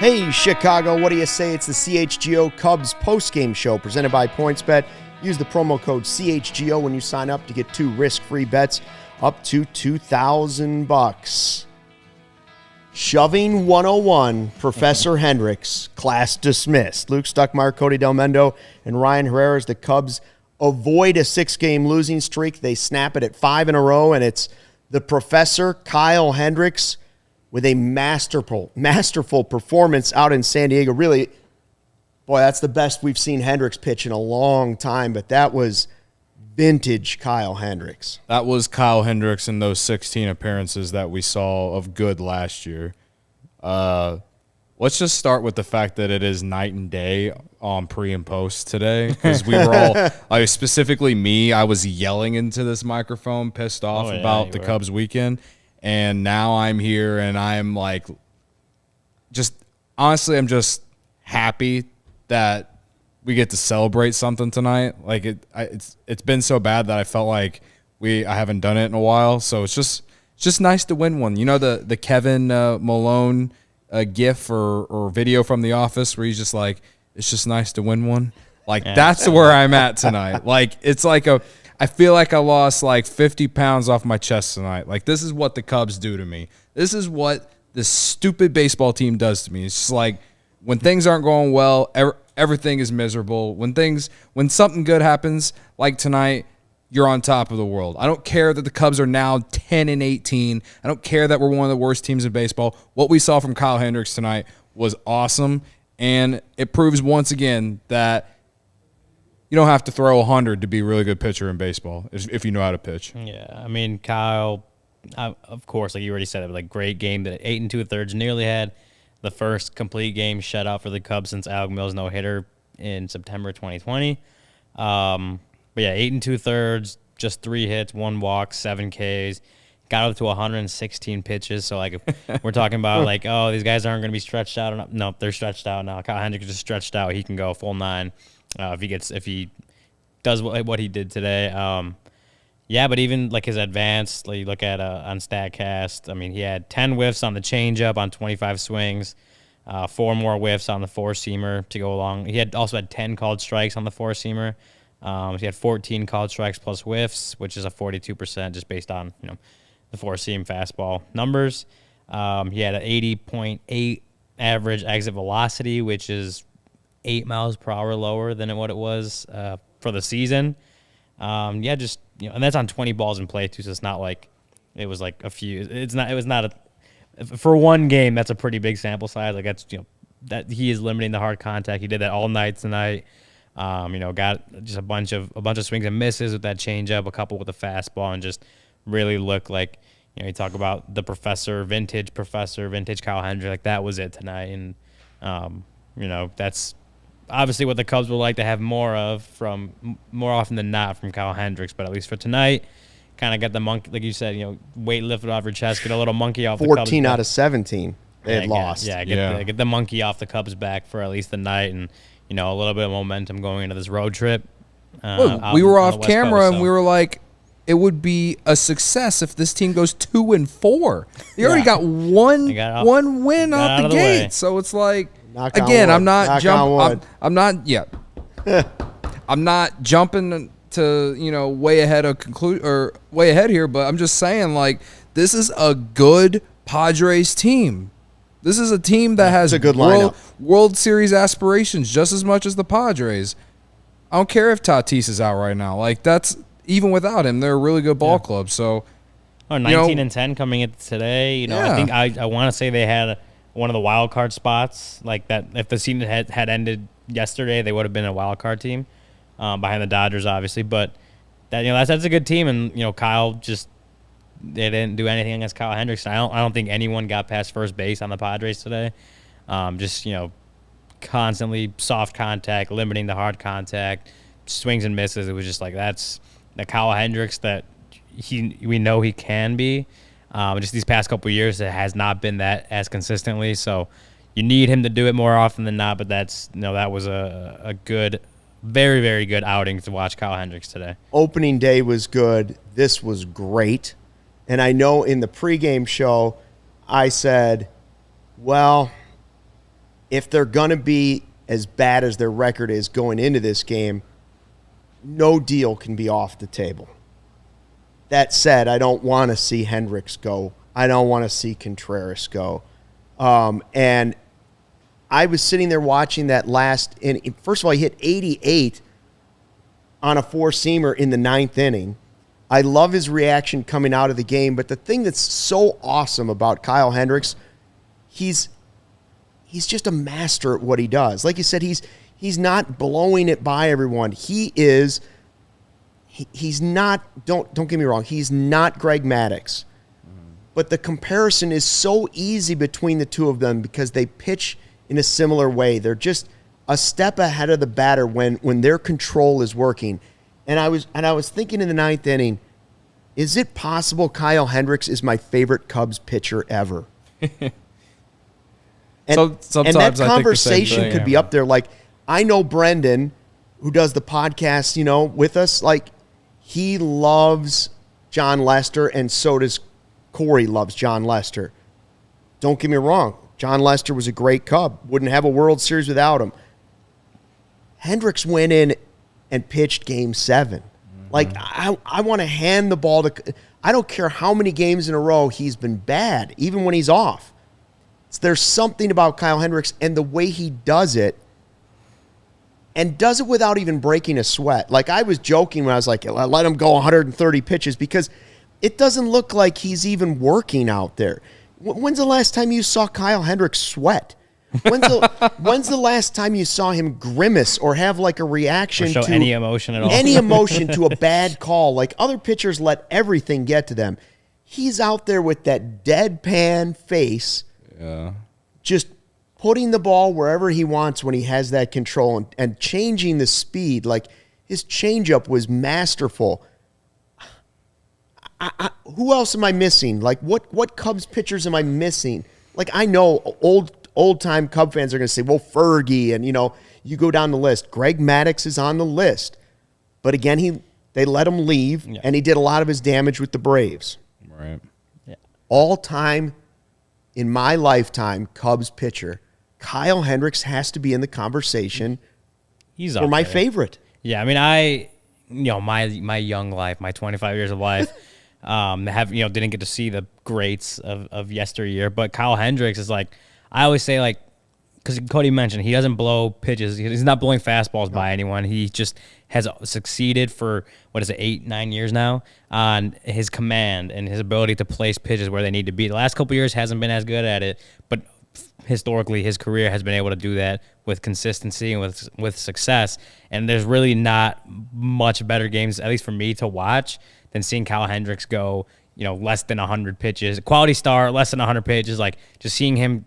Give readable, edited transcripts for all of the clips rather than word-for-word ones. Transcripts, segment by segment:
Hey, Chicago, what do you say? It's the CHGO Cubs Postgame Show presented by PointsBet. Use the promo code CHGO when you sign up to get 2 risk-free bets up to $2,000. Shoving 101, Professor Hendricks, class dismissed. Luke Stuckmeyer, Cody Delmendo, and Ryan Herrera as the Cubs avoid a 6-game losing streak. They snap it at 5 in a row, and it's the Professor, Kyle Hendricks, with a masterful performance out in San Diego. Really, boy, that's the best we've seen Hendricks pitch in a long time, but that was vintage Kyle Hendricks. That was Kyle Hendricks in those 16 appearances that we saw of good last year. Let's just start with the fact that it is night and day on pre and post today, because we were all, specifically me, I was yelling into this microphone, pissed off about the Cubs weekend. And now I'm here, and I'm like, honestly, I'm just happy that we get to celebrate something tonight. Like it's been so bad that I felt like I haven't done it in a while. So it's just nice to win one. You know the Kevin Malone gif or video from The Office where he's just like, it's just nice to win one. Like that's where I'm at tonight. Like it's like I feel like I lost like 50 pounds off my chest tonight. Like, this is what the Cubs do to me. This is what this stupid baseball team does to me. It's just like when things aren't going well, everything is miserable. When something good happens, like tonight, you're on top of the world. I don't care that the Cubs are now 10-18. I don't care that we're one of the worst teams in baseball. What we saw from Kyle Hendricks tonight was awesome, and it proves once again that you don't have to throw 100 to be a really good pitcher in baseball if you know how to pitch. Yeah, I mean, Kyle, of course, like you already said, like great game. That 8 2/3 nearly had the first complete game shutout for the Cubs since Alec Mills' no-hitter in September 2020. But yeah, 8 2/3, just 3 hits, 1 walk, 7 Ks. Got up to 116 pitches. So, like, if we're talking about, like, oh, these guys aren't going to be stretched out. No, they're stretched out now. Kyle Hendricks is just stretched out. He can go full 9 if he does what he did today. Yeah, but even, like, his advance, like, you look at on StatCast, I mean, he had 10 whiffs on the changeup on 25 swings, 4 more whiffs on the four-seamer to go along. He also had 10 called strikes on the four-seamer. He had 14 called strikes plus whiffs, which is a 42% just based on, the four-seam fastball numbers. He had an 80.8 average exit velocity, which is 8 miles per hour lower than what it was for the season. And that's on 20 balls in play too. So it's not like it was like a few. It was not for one game. That's a pretty big sample size. Like that's that he is limiting the hard contact. He did that all night tonight. Got just a bunch of swings and misses with that changeup, a couple with the fastball, and just really looked like you talk about the vintage Kyle Hendricks. Like that was it tonight, and that's obviously what the Cubs would like to have more of more often than not from Kyle Hendricks. But at least for tonight, kind of got the monkey, like you said, weight lifted off your chest, get a little monkey off the Cubs. 14 out of 17 they had lost. Get the monkey off the Cubs back for at least the night, and a little bit of momentum going into this road trip. We were off camera and we were like, it would be a success if this team goes 2-4. They already got one win out the gate, so it's like. Again, I'm not jumping. I'm not yet. I'm not jumping to way ahead here, but I'm just saying like this is a good Padres team. This is a team that has a good World Series aspirations just as much as the Padres. I don't care if Tatis is out right now. Like that's even without him, they're a really good ball club. So, 19-10 coming into today. I think I want to say they had one of the wild card spots, like that. If the season had ended yesterday, they would have been a wild card team behind the Dodgers, obviously. But that's a good team, and Kyle they didn't do anything against Kyle Hendricks. I don't think anyone got past first base on the Padres today. Constantly soft contact, limiting the hard contact, swings and misses. It was just like that's the Kyle Hendricks that we know he can be. Just these past couple of years, it has not been that as consistently. So you need him to do it more often than not. But that was a good, very, very good outing to watch Kyle Hendricks today. Opening day was good. This was great. And I know in the pregame show, I said, well, if they're going to be as bad as their record is going into this game, no deal can be off the table. That said, I don't want to see Hendricks go. I don't want to see Contreras go. And I was sitting there watching that last inning. First of all, he hit 88 on a four-seamer in the ninth inning. I love his reaction coming out of the game, but the thing that's so awesome about Kyle Hendricks, he's just a master at what he does. Like you said, he's not blowing it by everyone. He's not, don't get me wrong, he's not Greg Maddux. But the comparison is so easy between the two of them because they pitch in a similar way. They're just a step ahead of the batter when their control is working. And I was thinking in the ninth inning, is it possible Kyle Hendricks is my favorite Cubs pitcher ever? And that conversation could be up there. Like, I know Brendan, who does the podcast, with us, like, he loves John Lester, and so does Corey loves John Lester. Don't get me wrong. John Lester was a great Cub. Wouldn't have a World Series without him. Hendricks went in and pitched Game 7. Mm-hmm. Like, I want to hand the ball to – I don't care how many games in a row he's been bad, even when he's off. There's something about Kyle Hendricks and the way he does it, and does it without even breaking a sweat. Like, I was joking when I was like, let him go 130 pitches, because it doesn't look like he's even working out there. When's the last time you saw Kyle Hendricks sweat? When's the last time you saw him grimace or have like a reaction or show to any emotion at all? Any emotion to a bad call? Like, other pitchers let everything get to them. He's out there with that deadpan face. Yeah. Just putting the ball wherever he wants when he has that control, and changing the speed. Like, his changeup was masterful. Who else am I missing? Like, what Cubs pitchers am I missing? Like, I know old-time Cub fans are going to say, well, Fergie, and, you go down the list. Greg Maddux is on the list. But again, they let him leave, and he did a lot of his damage with the Braves. Right. Yeah. All-time, in my lifetime, Cubs pitcher, Kyle Hendricks has to be in the conversation. He's for my favorite. Yeah, I mean, my young life, my 25 years of life, didn't get to see the greats of yesteryear. But Kyle Hendricks is like, I always say, like, because Cody mentioned, he doesn't blow pitches. He's not blowing fastballs by anyone. He just has succeeded for, 8-9 years now on his command and his ability to place pitches where they need to be. The last couple of years hasn't been as good at it, but historically his career has been able to do that with consistency and with success. And there's really not much better games, at least for me, to watch than seeing Kyle Hendricks go, less than 100 pitches, quality start, less than 100 pitches, like just seeing him,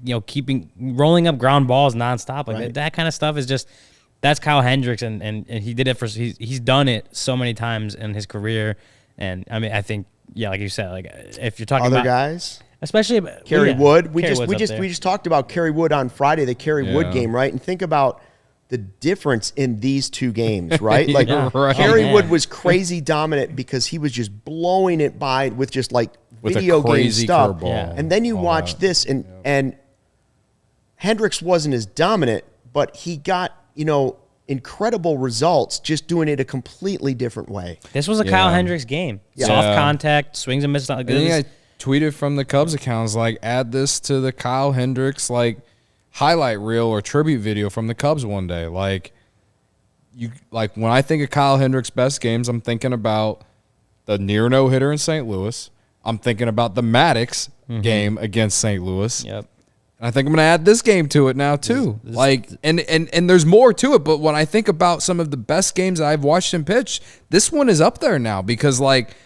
rolling up ground balls nonstop, like that kind of stuff is just, that's Kyle Hendricks, and he did it he's done it so many times in his career. And I mean, I think, like you said, like if you're talking other about guys, especially Kerry Wood, we Wood's just talked about Kerry Wood on Friday, the Kerry Wood game, right? And think about the difference in these two games, right? Like, Kerry Wood was crazy dominant because he was just blowing it by with just like with video game stuff. Yeah. And then you watch this, and Hendricks wasn't as dominant, but he got, incredible results just doing it a completely different way. This was a Kyle Hendricks game. Yeah. Soft contact, swings and misses. Like, I tweeted from the Cubs accounts, like, add this to the Kyle Hendricks, like, highlight reel or tribute video from the Cubs one day. Like, when I think of Kyle Hendricks' best games, I'm thinking about the near no-hitter in St. Louis. I'm thinking about the Maddux game against St. Louis. Yep. And I think I'm going to add this game to it now too. And there's more to it, but when I think about some of the best games that I've watched him pitch, this one is up there now because, like,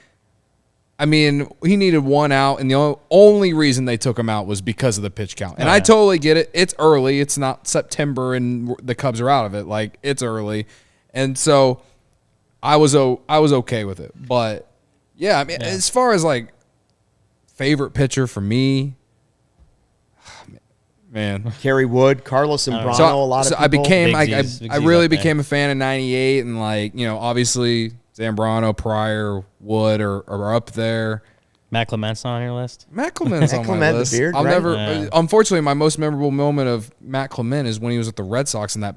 I mean, he needed one out, and the only reason they took him out was because of the pitch count. And I totally get it. It's early. It's not September, and the Cubs are out of it. Like, it's early. And so I was okay with it. But, yeah, I mean, as far as, like, favorite pitcher for me, man. Kerry Wood, Carlos Zambrano, a lot of people. I really became a fan of 98, and, like, obviously Zambrano, Pryor, Wood are up there. Matt Clement's on your list. Matt Clement's on my Clement, the list. beard, I'll right? never. Yeah. Unfortunately, my most memorable moment of Matt Clement is when he was with the Red Sox and that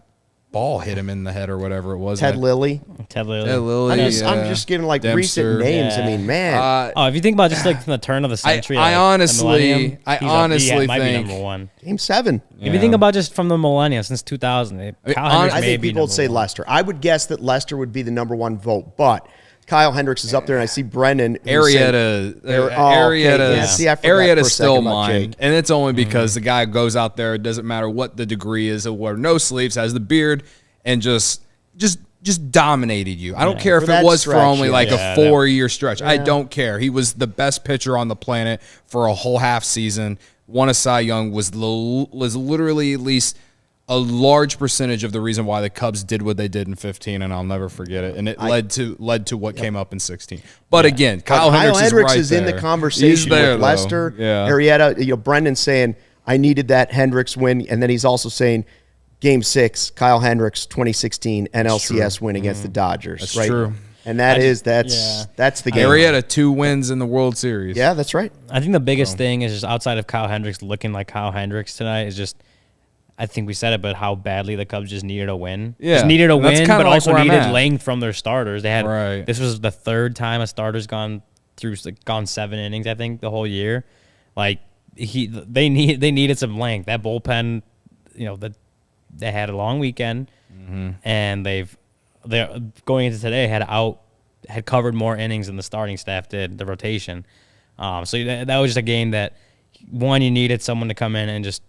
ball hit him in the head or whatever it was. Ted Lilly. Ted Lilly. Yeah, Lilly. I'm just giving like Dempster. recent names. Yeah. I mean, man, Oh, if you think about just like from the turn of the century, I like, honestly- the millennium, I he honestly might be think- number one. Game 7. If you think about just from the millennium since 2000, Kyle Hendricks I may think be people would number say one. Lester. I would guess that Lester would be the number 1 vote, but Kyle Hendricks is up there, and I see Brendan. who's saying- Arrieta, okay, Arrieta, yeah. See, I forgot for a Arrieta's still second about mine, Jake. and it's only because the guy goes out there. It doesn't matter what the degree is, or where no sleeves, has the beard, and just dominated you. I don't care For if it that was for stretch, only yeah. like Yeah, a 4-year stretch. I don't care. He was the best pitcher on the planet for a whole half season. Won a Cy Young. Was literally at least a large percentage of the reason why the Cubs did what they did in 15, and I'll never forget it. And it led to what came up in 16. But again, Kyle Hendricks is in the there. conversation He's there, with though. Lester, Yeah. Arrieta. Brendan saying I needed that Hendricks win, and then he's also saying Game 6, Kyle Hendricks 2016 NLCS win against the Dodgers. That's right? true. And that's the game. Arrieta 2 wins in the World Series. Yeah, that's right. I think the biggest thing is just outside of Kyle Hendricks looking like Kyle Hendricks tonight is just, I think we said it, but how badly the Cubs just needed a win. Yeah, Just needed a and that's win, kinda but like also where I'm needed at. length from their starters. They had Right. This was the 3rd time a starter's gone 7 innings, I think, the whole year. Like they needed some length. That bullpen, they had a long weekend, and they're going into today had covered more innings than the starting staff did, the rotation. So that was just a game that, one, you needed someone to come in and just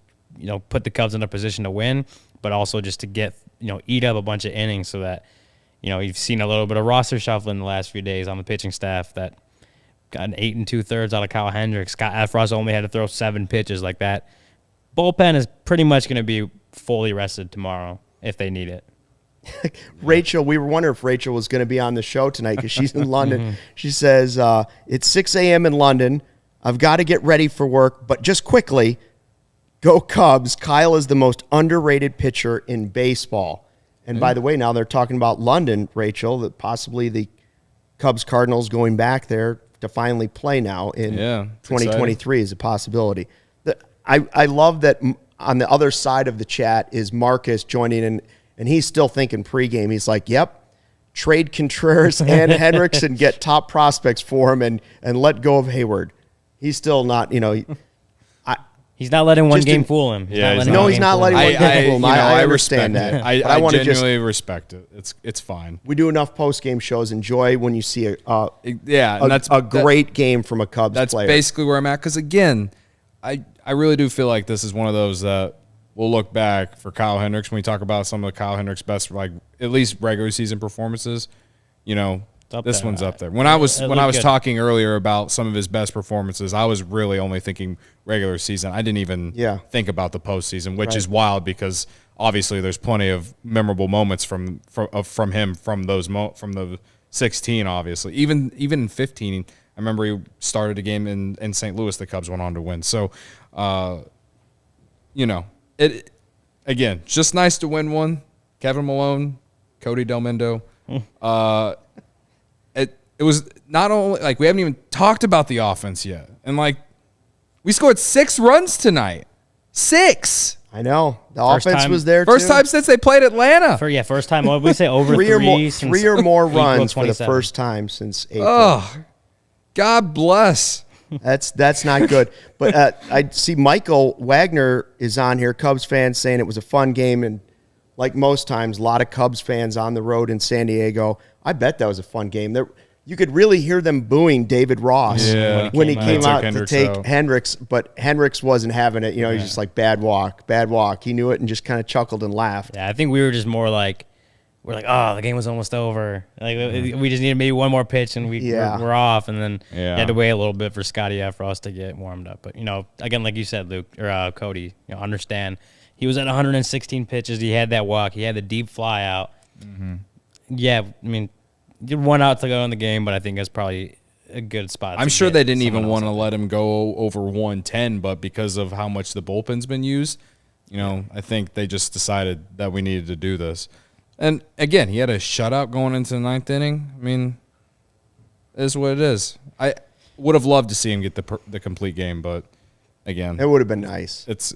put the Cubs in a position to win, but also just to get eat up a bunch of innings so that you've seen a little bit of roster shuffling the last few days on the pitching staff that got an 8 2/3 out of Kyle Hendricks. Scott Efros only had to throw 7 pitches like that. Bullpen is pretty much going to be fully rested tomorrow if they need it. Rachel, we were wondering if Rachel was going to be on the show tonight because she's in London. She says, it's 6 a.m. in London. I've got to get ready for work, but just quickly, go Cubs. Kyle is the most underrated pitcher in baseball. And by the way, now they're talking about London, Rachel, that possibly the Cubs Cardinals going back there to finally play now in 2023 is a possibility. I love that on the other side of the chat is Marcus joining in, and he's still thinking pregame. He's like, yep, trade Contreras and Hendricks and get top prospects for him and let go of Hayward. He's still not, He's not letting one Just game in- fool him. he's not letting one game fool him. I understand respect that. it. But I wanna just- genuinely respect it. It's fine. we do enough post-game shows. Enjoy when you see And that's a great game from a Cubs That's player. basically where I'm at. Because again, I really do feel like this is one of those that we'll look back for Kyle Hendricks when we talk about some of the Kyle Hendricks best, like at least regular season performances. This there. one's up there. When I was It looked good. talking earlier about some of his best performances, I was really only thinking regular season. I didn't even think about the postseason, which is wild because obviously there's plenty of memorable moments from him from the 16. Obviously, even in 15, I remember he started a game in St. Louis. The Cubs went on to win. So, it again just nice to win one. Kevin Malone, Cody Delmendo. It was not only like we haven't even talked about the offense yet, and like we scored 6 runs tonight. 6. I know. The First offense time- was there First too. time since they played Atlanta. First time. What did we say? Over three or more, since three or more April runs for the 27. first time since April. Oh, God bless. That's not good. But I see Michael Wagner is on here, Cubs fans, saying it was a fun game. And like most times, a lot of Cubs fans on the road in San Diego. I bet that was a fun game. You could really hear them booing David Ross when he came out to take Hendricks, but Hendricks wasn't having it. He's just like, bad walk. He knew it and just kind of chuckled and laughed. Yeah, I think we were just more like, oh, the game was almost over. Like we just needed maybe one more pitch and we're off, and then you had to wait a little bit for Scotty Efros to get warmed up. But again, like you said, Luke or Cody, understand he was at 116 pitches. He had that walk. He had the deep fly out. Mm-hmm. Yeah, I mean, did 1 out to go in the game, but I think that's probably a good spot. I'm sure they didn't even want to let him go over 110, but because of how much the bullpen's been used, I think they just decided that we needed to do this. And again, he had a shutout going into the 9th inning. I mean, it is what it is. would have loved to see him get the complete game, but again, It would have been nice. it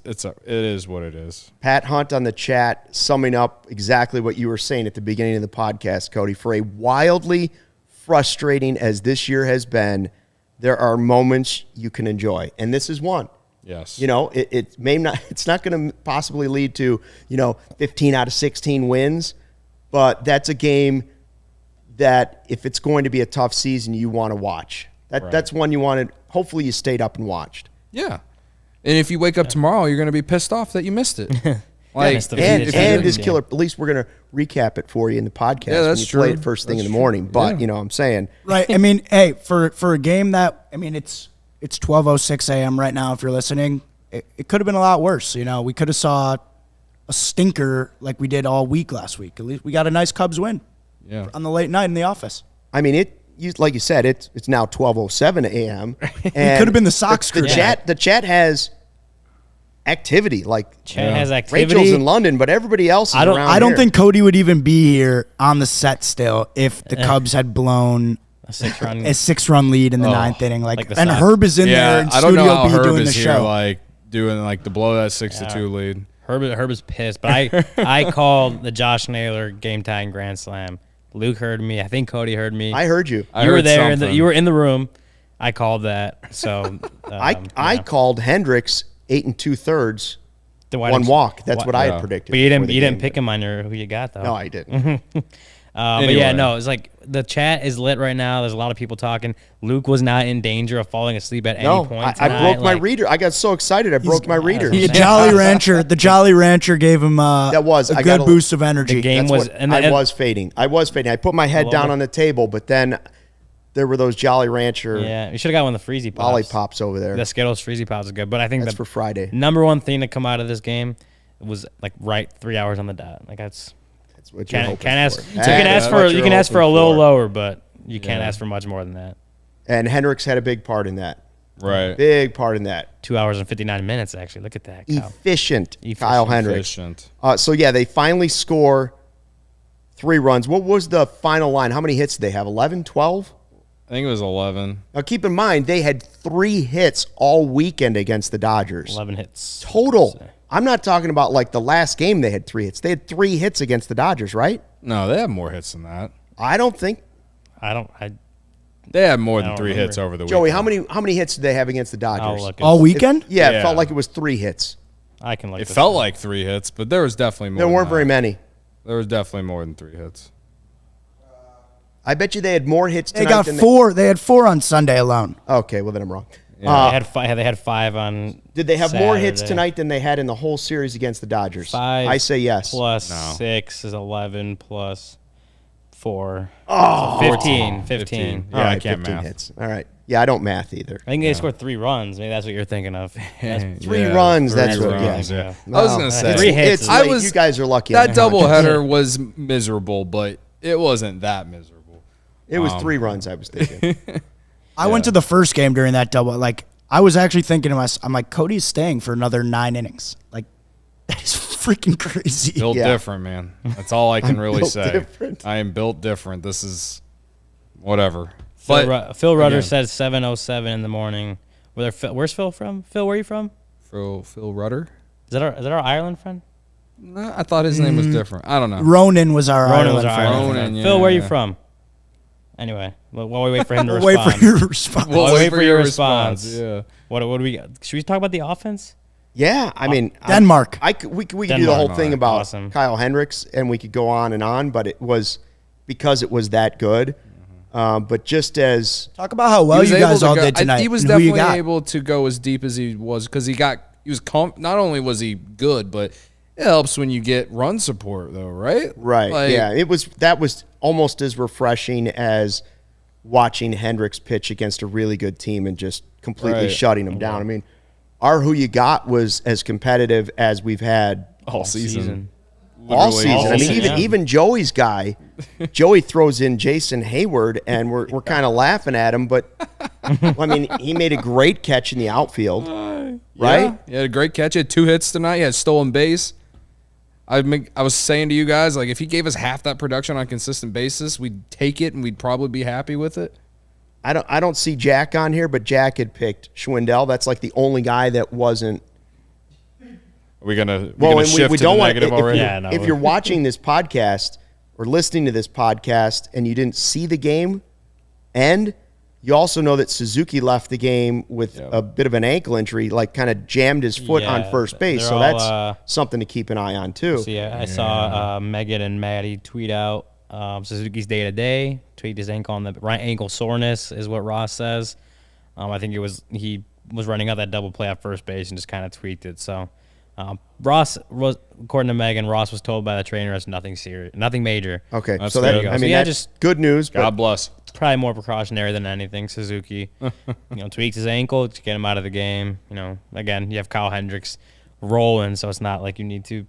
is what it is. Pat Hunt on the chat summing up exactly what you were saying at the beginning of the podcast, Cody. For a wildly frustrating as this year has been, there are moments you can enjoy, and this is one. Yes. It may not. It's not going to possibly lead to 15 out of 16 wins, but that's a game that if it's going to be a tough season, you want to watch. That's one you wanted. Hopefully, you stayed up and watched. Yeah. And if you wake up tomorrow, you're going to be pissed off that you missed it. And his killer. At least we're going to recap it for you in the podcast. Yeah, that's when you true. play it first thing in the morning. But I'm saying Right. I mean, hey, for a game that it's 12:06 a.m. right now. If you're listening, it could have been a lot worse. We could have saw a stinker like we did all week last week. At least we got a nice Cubs win. Yeah. On the late night in the office. I mean like you said, it's now 12:07 a.m. It could have been the Sox. The chat has activity. Like Chat has activity. Rachel's in London, but everybody else is around I don't here. think Cody would even be here on the set still if the Cubs had blown A 6-run. a 6-run lead in the ninth inning. Like the and Sox. Herb is in there in I don't know Studio how B Herb doing is the here, show. doing the blow that 6-2 lead. Herb is pissed, but I called the Josh Naylor game tying grand slam. Luke heard me. I think Cody heard me. I heard you. You were heard there. something. You were in the room. I called that. So I called Hendricks 8 2/3. Then why One didn't- walk. That's why- what I had predicted. But you before didn't. the You didn't game. pick him on who you got though. No, I didn't. But yeah, Anyway. no, it's like the chat is lit right now. There's a lot of people talking. Luke was not in danger of falling asleep at any No, point. I tonight. broke my reader. I got so excited I broke my reader. Yeah. The Jolly Rancher gave him That was- a I good got a- boost of energy. The game That's was, what- and I was fading. I put my head down over. on the table, but then there were those Jolly Rancher Yeah, you should have got one of the Freezy Pops. lollipops over there. The Skittles Freezy Pops is good, but I think That's the for Friday. number one thing to come out of this game was like right 3 hours on the dot. Like that's That's what you're hoping can't ask. for. You can That's ask what for you're you can ask for a hoping little for. lower, but you can't ask for much more than that. And Hendricks had a big part in that. Right. Big part in that. 2 hours and 59 minutes. Actually, look at that. Kyle. Efficient Kyle Hendricks. Efficient. So, yeah, they finally score 3 runs. What was the final line? How many hits did they have? 11, 12? I think it was 11. Now, keep in mind, they had 3 hits all weekend against the Dodgers. 11 hits Total. I'm not talking about like the last game they had 3 hits. They had 3 hits against the Dodgers, right? No, they have more hits than that. I don't think. They had more than don't 3 remember. hits over the weekend. Joey, how many hits did they have against the Dodgers? I'll look. All weekend? Yeah, it Yeah. felt like it was 3 hits. I can look. It this felt up. like 3 hits, but there was definitely more. There than weren't that. very many. There was definitely more than 3 hits. I bet you they had more hits They tonight got than 4. They had 4 on Sunday alone. Okay, well then I'm wrong. They had 5. They had 5 on. Did they have more hits Saturday. tonight than they had in the whole series against the Dodgers? 5. I say yes. Plus No. 6 is 11 plus 4. Oh, 15. 15. All Yeah, I right, can't 15 math. hits. All right. Yeah, I don't math either. I think they scored 3 runs. Maybe that's what you're thinking of. That's 3 Yeah, runs. 3 That's what. runs, Yeah. I was gonna say 3 hits It's is- late. I was- You guys are lucky. that doubleheader was miserable, but it wasn't that miserable. It was 3 runs. I was thinking. I went to the first game during that double. Like, I was actually thinking to myself, I'm like, Cody's staying for another 9 innings. Like, that is freaking crazy. Built Yeah. different, man. That's all I can really built say. different. I am built different. This is whatever. Phil Rudder again, said 7:07 in the morning. Where's Phil from? Phil, where are you from? Phil Rudder. Is that our Ireland friend? No, I thought his name was different. I don't know. Ronan was our Ronan Ireland was our friend. Ireland Ronan, friend. yeah, Phil, where are you yeah. from? Anyway, while we wait for him to We'll respond. wait for your response. We'll wait for your response. Yeah. What do we? Should we talk about the offense? Yeah, I mean, Denmark. we could do the whole Denmark. thing about Awesome. Kyle Hendricks, and we could go on, but it was because it was that good. But just as Talk about how well He was you able guys to all go- did tonight. He was and who you definitely got. able to go as deep as he was because he was not only was he good, but it helps when you get run support though, right? right, Like, yeah, that was almost as refreshing as watching Hendricks pitch against a really good team and just completely Right. shutting them down. I mean, our who you got was as competitive as we've had all season. all Literally season. I mean, season, even Joey's guy, Joey throws in Jason Hayward, and we're kind of laughing at him. But I mean, he made a great catch in the outfield, right? Yeah, he had a great catch. He had 2 hits tonight. He had stolen base. I was saying to you guys, like, if he gave us half that production on a consistent basis, we'd take it and we'd probably be happy with it. I don't see Jack on here, but Jack had picked Schwindel. That's like the only guy that wasn't. Are we gonna Well, and shift we to don't the want negative already? Yeah, no. if you're watching this podcast or listening to this podcast and you didn't see the game end, you also know that Suzuki left the game with a bit of an ankle injury, like kind of jammed his foot on Yeah, first base. they're So all, that's something to keep an eye on too. So I saw Megan and Maddie tweet out Suzuki's day-to-day, tweet his ankle on the right ankle soreness is what Ross says. I think he was running out that double play at first base and just kind of tweaked it. So Ross was, according to Megan, Ross was told by the trainer it's nothing serious, nothing major. Okay, That's so good. that, I mean, Yeah, that's just- good news. But God bless. Probably more precautionary than anything. Suzuki, tweaks his ankle to get him out of the game. Again, you have Kyle Hendricks rolling, so it's not like you need to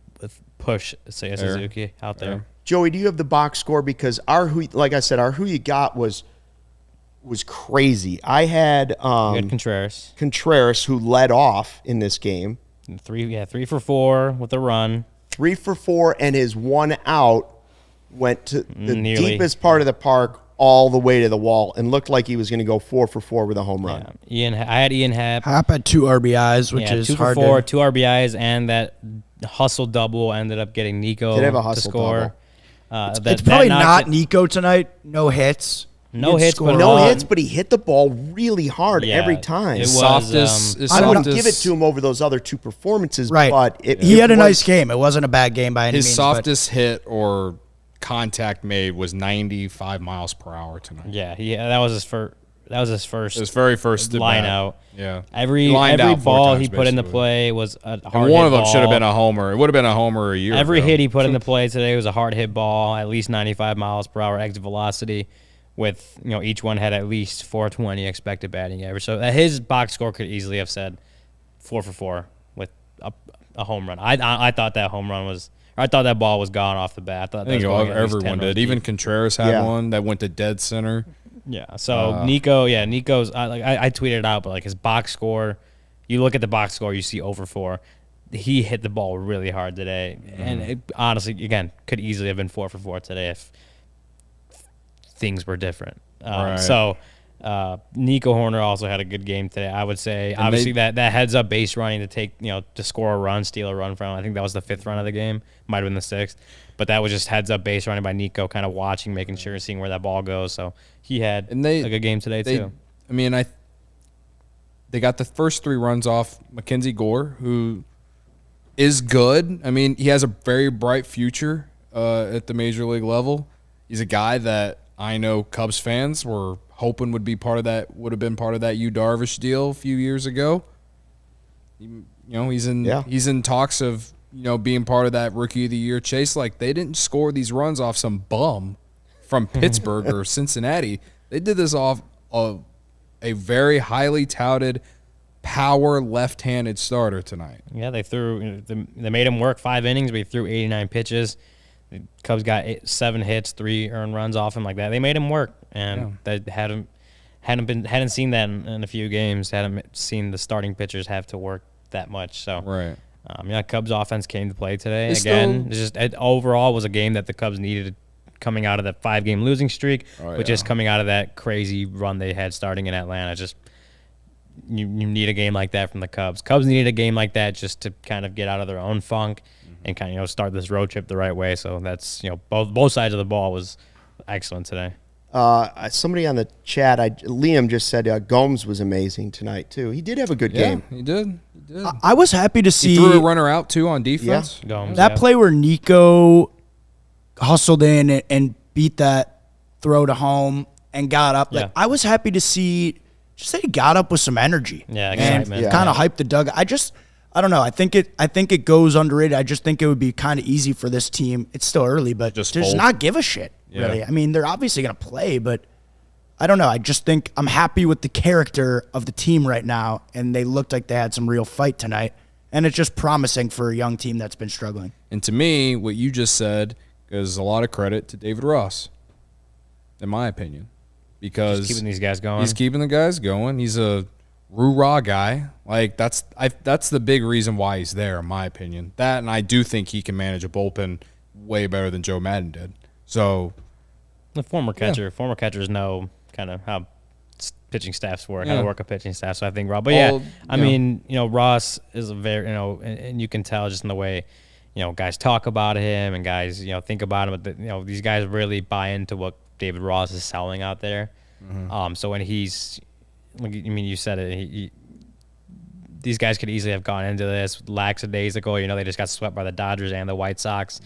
push, say, a Suzuki out there. Joey, do you have the box score? Because like I said, our who you got was crazy. I had You had Contreras, who led off in this game. 3 for 4 with a run. 3 for 4, and his 1 out went to the Nearly. deepest part of the park all the way to the wall and looked like he was going to go 4 for 4 with a home run. I had Ian Happ. Hop had 2 RBIs, which is 2 for hard 4, to 2 RBIs, and that hustle double ended up getting Nico Did have a to hustle score. It's probably not Nico tonight. No hits. No Didn't hits, score. but No Ron- hits, but he hit the ball really hard Yeah, every time. it was, Softest. I wouldn't give it to him over those other 2 performances, Right. but He had a was- nice game. It wasn't a bad game by any His means. softest hit or contact made was 95 miles per hour tonight. Yeah, that was his first. That was his first His very first line at-bat. out. Yeah. Every He lined out 4 ball times, he put into basically. play was a hard And one hit of them should have ball. been a homer. It would have been a homer a year Every ago. hit he put into play today was a hard hit ball, at least 95 miles per hour exit velocity, with each one had at least 420 expected batting average. So his box score could easily have said 4 for 4 with a home run. I thought that home run was. I thought that ball was gone off the bat. I thought I think that was going at least 10 everyone runs did. Even deep. Contreras had Yeah. one that went to dead center. Yeah. So Nico's. I tweeted it out, but his box score. You look at the box score, you see over 4. He hit the ball really hard today, and it honestly, again, could easily have been 4 for 4 today if things were different. Right. So Nico Horner also had a good game today. I would say, And obviously, that heads up base running to take to score a run, steal a run from him. I think that was the 5th run of the game, might have been the 6th, but that was just heads up base running by Nico, kind of watching, making sure, seeing where that ball goes. So he had a good game today too. I mean, they got the first 3 runs off Mackenzie Gore, who is good. I mean, he has a very bright future at the major league level. He's a guy that I know Cubs fans were hoping would have been part of that Yu Darvish deal a few years ago. He's in talks of being part of that Rookie of the Year chase. Like, they didn't score these runs off some bum from Pittsburgh or Cincinnati. They did this off of a very highly touted power left-handed starter tonight. Yeah, they made him work 5 innings, but he threw 89 pitches. The Cubs got 7 hits, 3 earned runs off him like that. They made him work, and they hadn't seen that in a few games. Hadn't seen the starting pitchers have to work that much. So Right. Cubs offense came to play today. It overall was a game that the Cubs needed coming out of that 5-game losing streak, but just coming out of that crazy run they had starting in Atlanta. Just you need a game like that from the Cubs. Cubs needed a game like that just to kind of get out of their own funk and kind of start this road trip the right way. So that's both sides of the ball was excellent today. Somebody on the chat, Liam just said Gomes was amazing tonight too. He did have a good game. He did. I was happy to see He threw a runner out too on defense. Gomes, that play where Nico hustled in and beat that throw to home and got up. Yeah. I was happy to see just that he got up with some energy. Yeah, and excitement. kind of hyped the dug. I don't know. I think it goes underrated. I just think it would be kind of easy for this team. It's still early, but Just to just fold. not give a shit. Yeah. Really. I mean, they're obviously going to play, but I don't know. I just think I'm happy with the character of the team right now, and they looked like they had some real fight tonight. And it's just promising for a young team that's been struggling. And to me, what you just said gives a lot of credit to David Ross, in my opinion, because Just keeping these guys going. He's keeping the guys going. He's a rah guy. Like that's the big reason why he's there, in my opinion. That, and I do think he can manage a bullpen way better than Joe Madden did. So The former catchers know kind of how pitching staff's work, Yeah. how to work a pitching staff. So I think Ross. But yeah, Well, I yeah. mean, Ross is a very, and you can tell just in the way, guys talk about him and guys, think about him. But these guys really buy into what David Ross is selling out there. So when he's, you said it. These guys could easily have gone into this lackadaisical. They just got swept by the Dodgers and the White Sox,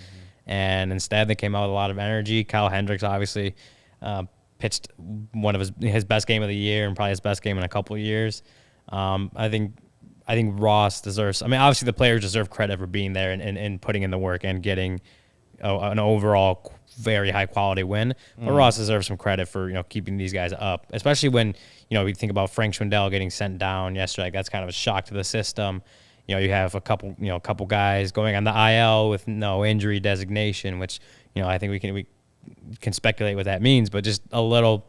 and instead they came out with a lot of energy. Kyle Hendricks obviously pitched one of his best game of the year and probably his best game in a couple of years. I think Ross deserves. Obviously the players deserve credit for being there and putting in the work and getting an overall very high quality win. But Ross deserves some credit for keeping these guys up, especially when we think about Frank Schwindel getting sent down yesterday. That's kind of a shock to the system. You have a couple guys going on the IL with no injury designation, which I think we can speculate what that means, but just a little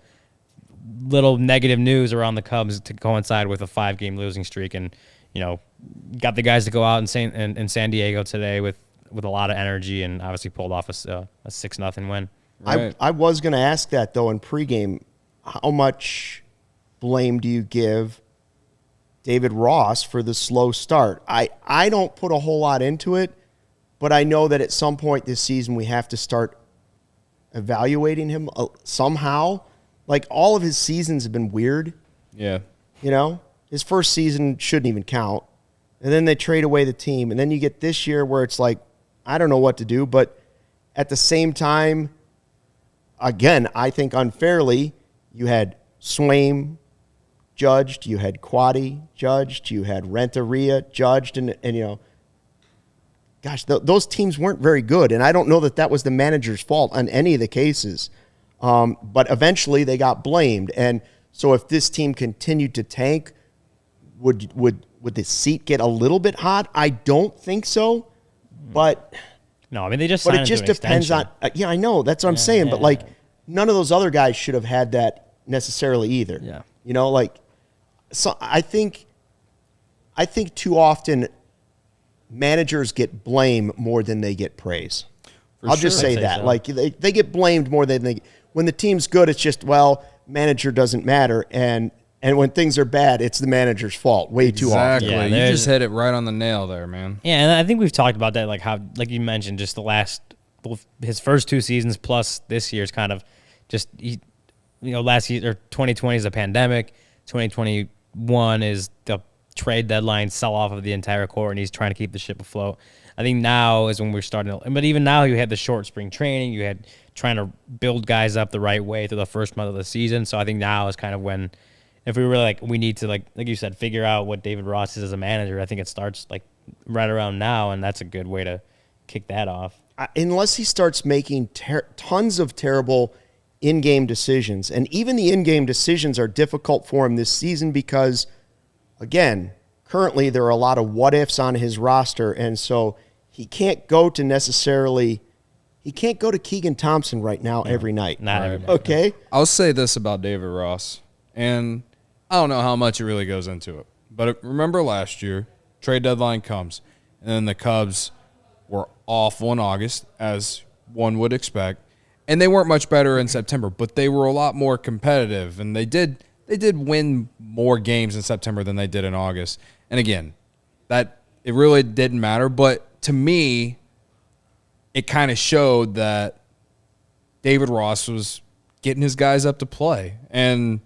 negative news around the Cubs to coincide with a 5-game losing streak, and got the guys to go out in San Diego today with a lot of energy and obviously pulled off a 6-0 win. Right. I was going to ask that, though, in pregame. How much blame do you give David Ross for the slow start? I don't put a whole lot into it, but I know that at some point this season we have to start evaluating him somehow. Like, all of his seasons have been weird. Yeah. His first season shouldn't even count. And then they trade away the team. And then you get this year where it's like, I don't know what to do. But at the same time, again, I think unfairly, you had Swaim judged, you had Quaddy judged, you had Renteria judged, and gosh, those teams weren't very good. And I don't know that was the manager's fault on any of the cases. But eventually they got blamed. And so if this team continued to tank, would the seat get a little bit hot? I don't think so. But no, they just. But it just depends on. Yeah, I know. That's what I'm saying. But like, none of those other guys should have had that necessarily either. Yeah. So I think too often managers get blame more than they get praise. I'll just say that. So. Like, they get blamed more than they. When the team's good, it's just, manager doesn't matter, and when things are bad, it's the manager's fault way too often. Exactly. Yeah, you just hit it right on the nail there, man. Yeah, and I think we've talked about that, like you mentioned, just his first 2 seasons plus this year's kind of just, last year, or 2020 is a pandemic, 2021 is the trade deadline sell-off of the entire core, and he's trying to keep the ship afloat. I think now is when we're starting to, but even now you had the short spring training, you had trying to build guys up the right way through the first month of the season. So I think now is kind of when, if we really we need to, like you said, figure out what David Ross is as a manager. I think it starts right around now, and that's a good way to kick that off. Unless he starts making tons of terrible in-game decisions, and even the in-game decisions are difficult for him this season because, again, currently there are a lot of what-ifs on his roster, and so he can't go to Keegan Thompson right now every night. Not every night. Okay? I'll say this about David Ross, and I don't know how much it really goes into it, but remember last year, trade deadline comes, and then the Cubs were awful in August, as one would expect, and they weren't much better in September, but they were a lot more competitive, and they did win more games in September than they did in August. And again, that it really didn't matter, but to me, it kind of showed that David Ross was getting his guys up to play. And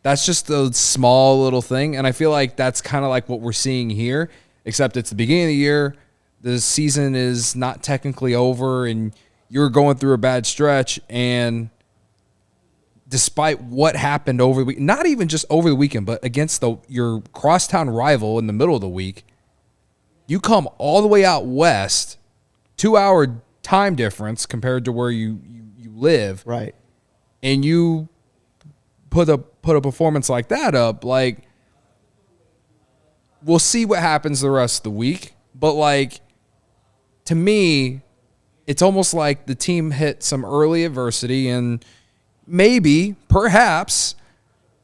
that's just a small little thing. And I feel like that's kind of like what we're seeing here, except it's the beginning of the year. The season is not technically over, and you're going through a bad stretch. And despite what happened over the week, not even just over the weekend, but against your crosstown rival in the middle of the week, you come all the way out west, 2-hour time difference compared to where you live, Right. and you put a performance like that up. Like, we'll see what happens the rest of the week, but to me, it's almost like the team hit some early adversity, and maybe, perhaps,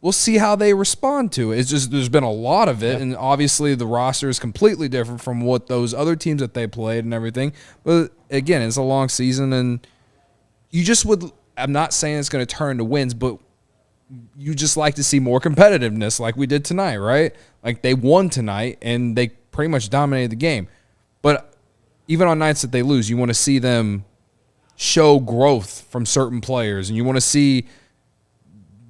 we'll see how they respond to it. It's just there's been a lot of it, and obviously the roster is completely different from what those other teams that they played and everything. But again, it's a long season, and you just would – I'm not saying it's going to turn into wins, but you just like to see more competitiveness like we did tonight, right? Like they won tonight and they pretty much dominated the game. But even on nights that they lose, you want to see them show growth from certain players, and you want to see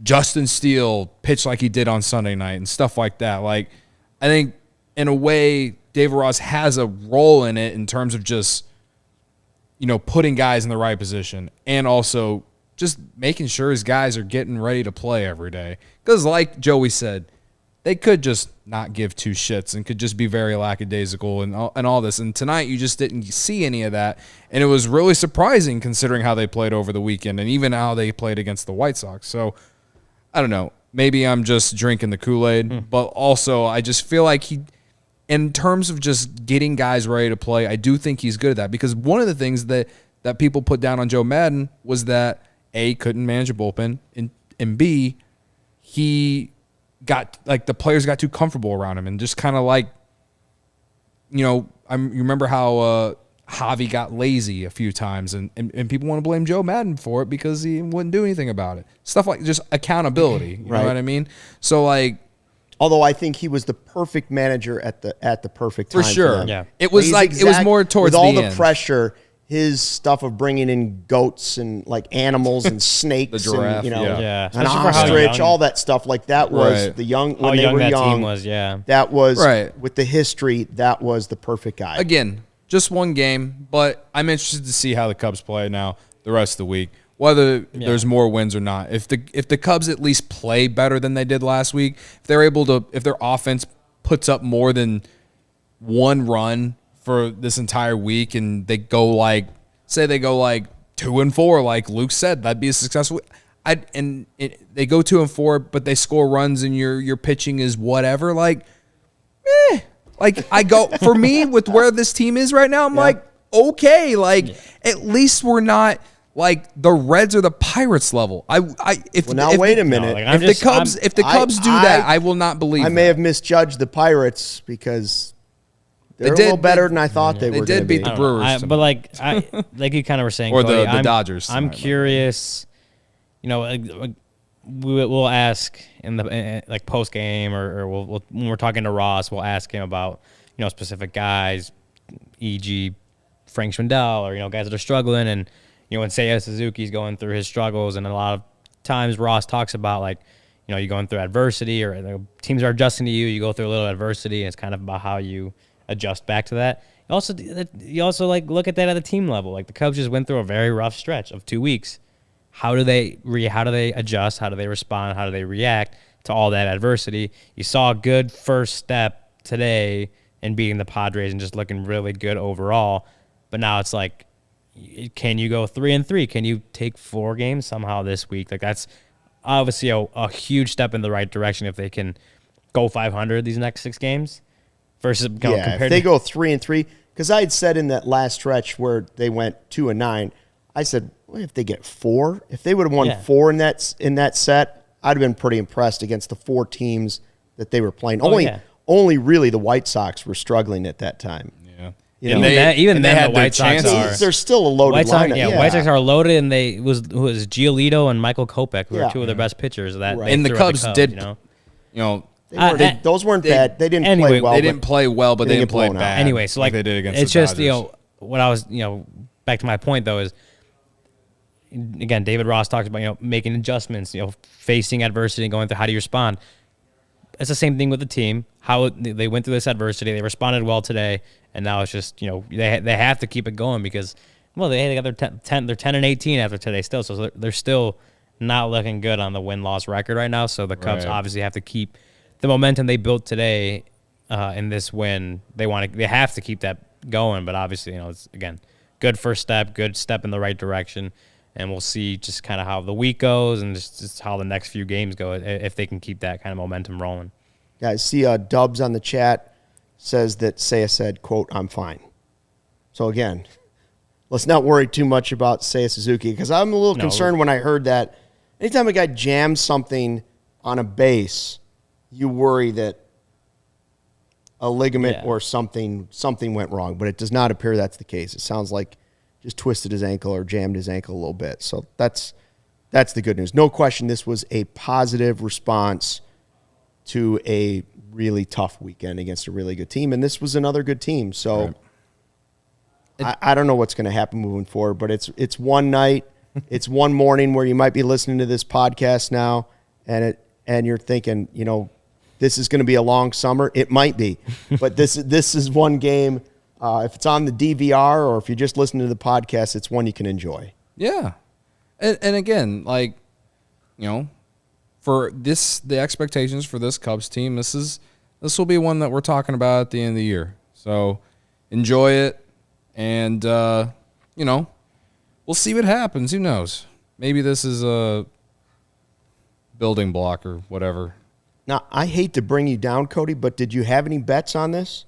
Justin Steele pitch like he did on Sunday night and stuff like that. Like, I think in a way, David Ross has a role in it in terms of just, putting guys in the right position and also just making sure his guys are getting ready to play every day. Because like Joey said, they could just not give two shits and could just be very lackadaisical and all this. And tonight you just didn't see any of that. And it was really surprising considering how they played over the weekend and even how they played against the White Sox. So, I don't know. Maybe I'm just drinking the Kool-Aid. But also I just feel like in terms of just getting guys ready to play, I do think he's good at that. Because one of the things that people put down on Joe Madden was that, A, couldn't manage a bullpen, and B, he got the players got too comfortable around him and just kind of you remember how Javi got lazy a few times and people want to blame Joe Madden for it because he wouldn't do anything about it. Stuff like just accountability. You know what I mean? So although I think he was the perfect manager at the perfect time. For sure. Yeah. It was it was more towards with all the the end. pressure. His stuff of bringing in goats and animals and snakes, The giraffe, and Yeah. an Especially for how ostrich, young- all that stuff. Like that was Right. the young How when they young were that young. team was, yeah. That was Right. with the history. That was the perfect guy. Again, just one game, but I'm interested to see how the Cubs play now the rest of the week, whether there's more wins or not. If the Cubs at least play better than they did last week, if their offense puts up more than one run for this entire week and they go say they go 2-4, like Luke said, that'd be a successful. They go 2-4, but they score runs and your pitching is whatever. I go for me with where this team is right now. I'm okay. At least we're not the Reds or the Pirates level. Wait a minute. If the Cubs do that, I will not believe. I may have misjudged the Pirates because they're a little better than I thought they were. They did beat the Brewers, but like you kind of were saying, or Cody, the Dodgers. I'm curious. We'll ask in the post game, or we'll when we're talking to Ross, we'll ask him about specific guys, e.g. Frank Schwindel, or guys that are struggling, and when Seiya Suzuki's going through his struggles, and a lot of times Ross talks about you're going through adversity, or the teams are adjusting to you. You go through a little adversity, and it's kind of about how you adjust back to that. You also look at that at the team level. The Cubs just went through a very rough stretch of 2 weeks. How do they adjust? How do they respond? How do they react to all that adversity? You saw a good first step today in beating the Padres and just looking really good overall. But now it's can you go 3-3? Can you take 4 games somehow this week? That's obviously a huge step in the right direction if they can go 500 these next 6 games. Versus if they go 3-3, because I had said in that last stretch where they went 2-9, I said, well, if they get 4, if they would have won 4 in that set, I'd have been pretty impressed against the 4 teams that they were playing. Only really the White Sox were struggling at that time. Yeah, even they had the White Sox are. They're still a loaded lineup. White Sox are loaded, and it was Giolito and Michael Kopech who are 2 of their best pitchers. And the Cubs did, those weren't bad. They didn't play well. They didn't play well, but they didn't play bad. Anyway, so they did against it's the just Dodgers. what I was back to my point though is, again, David Ross talks about making adjustments, facing adversity and going through how do you respond. It's the same thing with the team. How they went through this adversity, they responded well today, and now it's just they have to keep it going because they got their 10 they're 10-18 after today still, so they're still not looking good on the win-loss record right now. So the Cubs obviously have to keep the momentum they built today in this win. They have to keep that going, but obviously it's again good first step, good step in the right direction. And we'll see just kind of how the week goes and just how the next few games go if they can keep that kind of momentum rolling. Guys, see Dubs on the chat says that Seiya said, quote, "I'm fine." So again, let's not worry too much about Seiya Suzuki because I'm a little concerned when I heard that. Anytime a guy jams something on a base, you worry that a ligament or something went wrong, but it does not appear that's the case. It sounds like just twisted his ankle or jammed his ankle a little bit. So that's that's the good news. No question, this was a positive response to a really tough weekend against a really good team, and this was another good team. So I don't know what's going to happen moving forward, but it's one night, it's one morning where you might be listening to this podcast now, and you're thinking, this is going to be a long summer. It might be, but this is one game. If it's on the DVR or if you're just listening to the podcast, it's one you can enjoy. Yeah. And again, for the expectations for this Cubs team, this will be one that we're talking about at the end of the year. So enjoy it, and we'll see what happens. Who knows? Maybe this is a building block or whatever. Now, I hate to bring you down, Cody, but did you have any bets on this?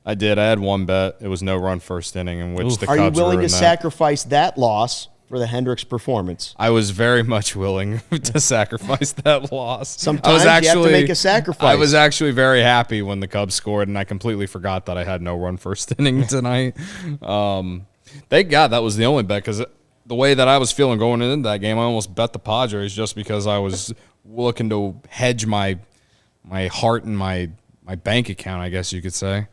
I did. I had one bet. It was no run first inning, in which the Cubs Are you willing to ruined that. sacrifice that loss for the Hendricks performance? I was very much willing to sacrifice that loss. Sometimes you have to make a sacrifice. I was actually very happy when the Cubs scored, and I completely forgot that I had no run first inning tonight. Thank God that was the only bet, because the way that I was feeling going into that game, I almost bet the Padres just because I was looking to hedge my heart and my bank account, I guess you could say.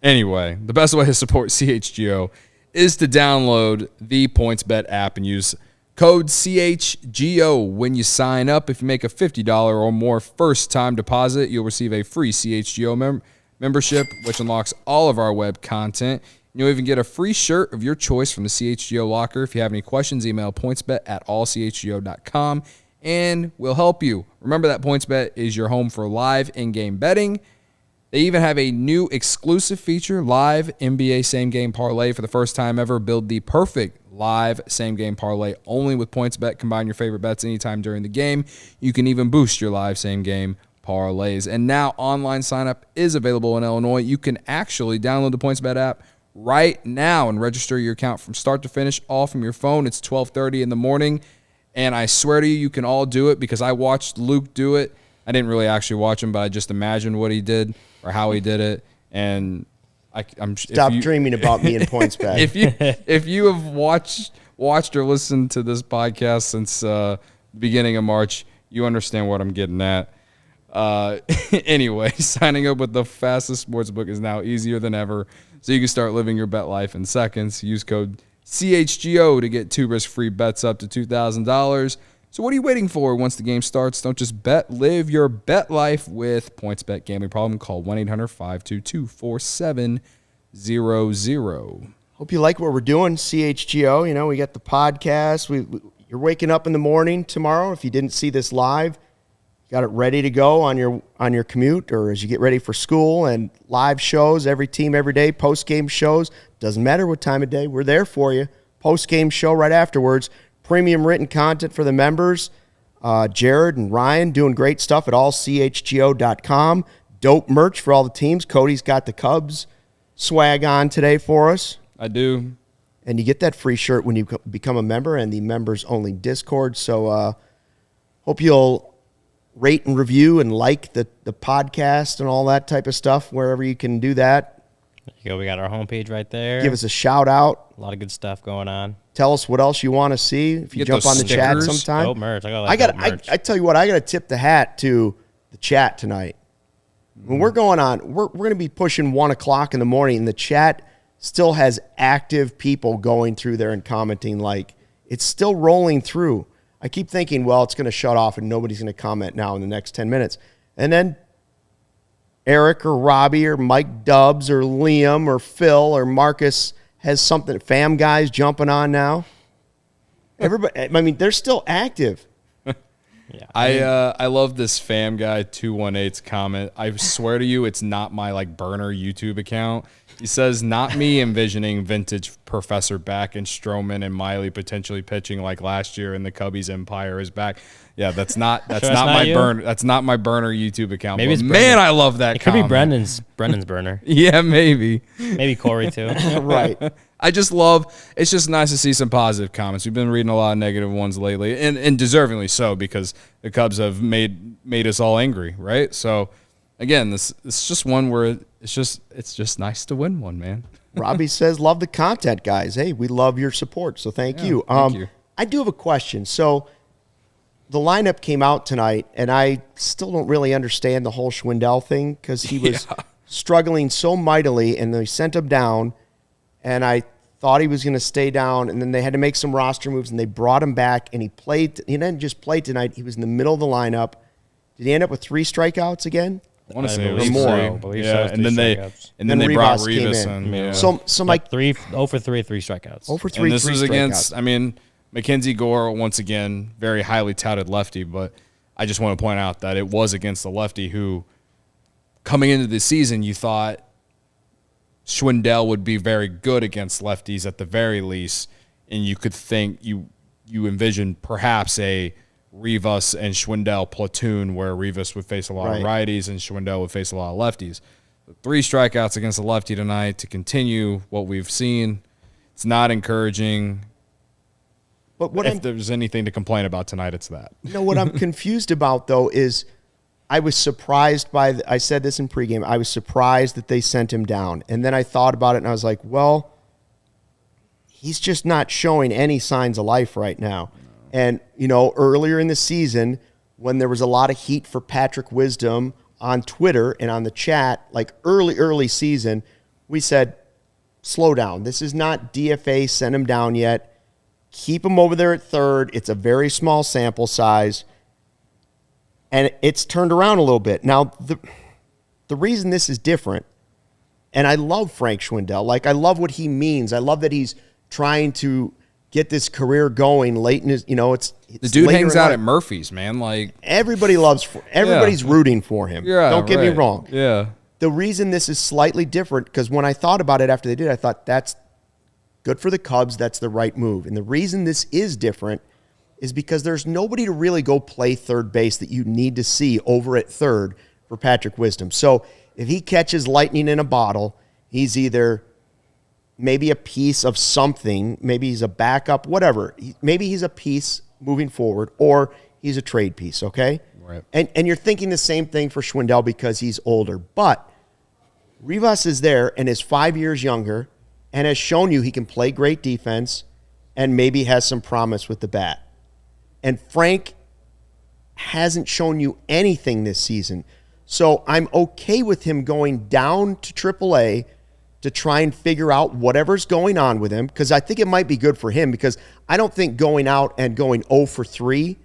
Anyway, the best way to support CHGO is to download the PointsBet app and use code CHGO when you sign up. If you make a $50 or more first-time deposit, you'll receive a free CHGO membership, which unlocks all of our web content. You'll even get a free shirt of your choice from the CHGO locker. If you have any questions, email pointsbet@allchgo.com, and we'll help you. Remember that PointsBet is your home for live in-game betting. They even have a new exclusive feature, live NBA same-game parlay. For the first time ever, build the perfect live same-game parlay only with PointsBet. Combine your favorite bets anytime during the game. You can even boost your live same-game parlays. And now online sign-up is available in Illinois. You can actually download the PointsBet app right now and register your account from start to finish, all from your phone. It's 12:30 in the morning, and I swear to you can all do it because I watched Luke do it. I didn't really actually watch him, but I just imagined what he did or how he did it, and I'm stop dreaming about me and PointsBet. if you have watched or listened to this podcast since the beginning of March, you understand what I'm getting at. Anyway, signing up with the fastest sportsbook is now easier than ever, so you can start living your bet life in seconds. Use code CHGO to get 2 risk-free bets up to $2,000. So what are you waiting for? Once the game starts, don't just bet. Live your bet life with PointsBet. Gambling problem? Call 1-800-522-4700. Hope you like what we're doing, CHGO. We got the podcast. You're waking up in the morning tomorrow. If you didn't see this live, you got it ready to go on your commute or as you get ready for school, and live shows, every team, every day, post-game shows. Doesn't matter what time of day. We're there for you. Post-game show right afterwards. Premium written content for the members. Jared and Ryan doing great stuff at allchgo.com. Dope merch for all the teams. Cody's got the Cubs swag on today for us. I do. And you get that free shirt when you become a member and the members-only Discord. So hope you'll rate and review and like the podcast and all that type of stuff wherever you can do that. There you go. We got our homepage right there. Give us a shout-out. A lot of good stuff going on. Tell us what else you want to see. If you jump on the chat sometime. Dope merch. I tell you what, I got to tip the hat to the chat tonight. When we're going on, we're going to be pushing 1 o'clock in the morning, and the chat still has active people going through there and commenting. Like, it's still rolling through. I keep thinking, well, it's going to shut off and nobody's going to comment now in the next 10 minutes. And then Eric or Robbie or Mike Dubs or Liam or Phil or Marcus has something. Fam guys jumping on now. Everybody, I mean, they're still active. Yeah, I love this Fam Guy 218's comment. I swear to you, it's not my burner YouTube account. He says, "Not me envisioning vintage Professor back and Stroman and Miley potentially pitching like last year, and the Cubbies empire is back." Yeah, that's not my burner. That's not my burner YouTube account. Maybe it's man, I love that. It could be Brendan's burner. Yeah, maybe. Maybe Corey too. Right. I just love, it's just nice to see some positive comments. We've been reading a lot of negative ones lately, and deservingly so, because the Cubs have made us all angry, right? So, again, it's just one where it's just nice to win one, man. Robbie says, love the content, guys. Hey, we love your support, so thank you. Thank you. I do have a question. So the lineup came out tonight, and I still don't really understand the whole Schwindel thing because he was struggling so mightily, and they sent him down, and I thought he was going to stay down, and then they had to make some roster moves, and they brought him back, and he played. He didn't just play tonight. He was in the middle of the lineup. Did he end up with 3 strikeouts again? I want to say it was more. three. Yeah, and then they brought Rivas in. Yeah. So my 0 for 3, 3 strikeouts. 0 for 3. And this three was against, strikeouts. Mackenzie Gore, once again, very highly touted lefty, but I just want to point out that it was against the lefty who, coming into the season, you thought Schwindel would be very good against lefties at the very least, and you could think you envisioned perhaps a Rivas and Schwindel platoon where Rivas would face a lot of righties and Schwindel would face a lot of lefties. 3 strikeouts against the lefty tonight to continue what we've seen. It's not encouraging. But if there's anything to complain about tonight, it's that. What I'm confused about, though, is I was surprised by I said this in pregame. I was surprised that they sent him down. And then I thought about it, and I was like, well, he's just not showing any signs of life right now. And, earlier in the season, when there was a lot of heat for Patrick Wisdom on Twitter and on the chat, like early season, we said, slow down. This is not DFA, send him down yet. Keep him over there at third. It's a very small sample size. And it's turned around a little bit. Now, the reason this is different, and I love Frank Schwindel. Like, I love what he means. I love that he's trying to get this career going late in his, it's the dude hangs out life. At Murphy's, man. Like, everybody's rooting for him. Yeah, don't get me wrong. Yeah. The reason this is slightly different, because when I thought about it after they did, I thought that's good for the Cubs. That's the right move. And the reason this is different is because there's nobody to really go play third base that you need to see over at third for Patrick Wisdom. So if he catches lightning in a bottle, he's either maybe a piece of something, maybe he's a backup, whatever. Maybe he's a piece moving forward, or he's a trade piece, okay? Right. And you're thinking the same thing for Schwindel because he's older. But Rivas is there and is 5 years younger and has shown you he can play great defense and maybe has some promise with the bat. And Frank hasn't shown you anything this season. So I'm okay with him going down to AAA to try and figure out whatever's going on with him, because I think it might be good for him, because I don't think going out and going 0 for 3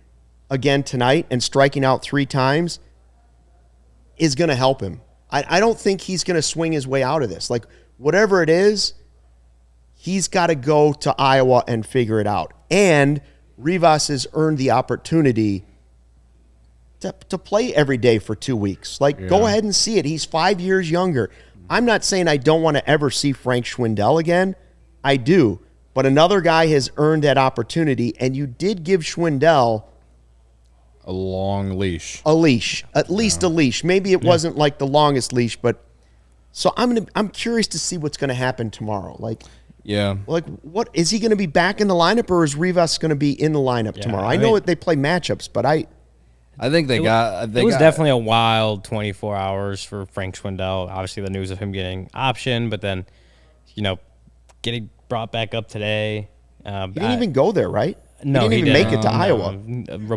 again tonight and striking out 3 times is going to help him. I don't think he's going to swing his way out of this. Like, whatever it is, he's got to go to Iowa and figure it out. And Rivas has earned the opportunity to play every day for 2 weeks. Go ahead and see it. He's 5 years younger. I'm not saying I don't want to ever see Frank Schwindel again. I do. But another guy has earned that opportunity, and you did give Schwindel a long leash. A leash. At least a leash. Maybe it wasn't like the longest leash, but so I'm curious to see what's going to happen tomorrow. What is he going to be back in the lineup, or is Rivas going to be in the lineup tomorrow? I know they play matchups, but I think it was definitely a wild 24 hours for Frank Schwindel. Obviously, the news of him getting optioned, but then, getting brought back up today. He didn't even go there, right? No, he didn't even make it to Iowa.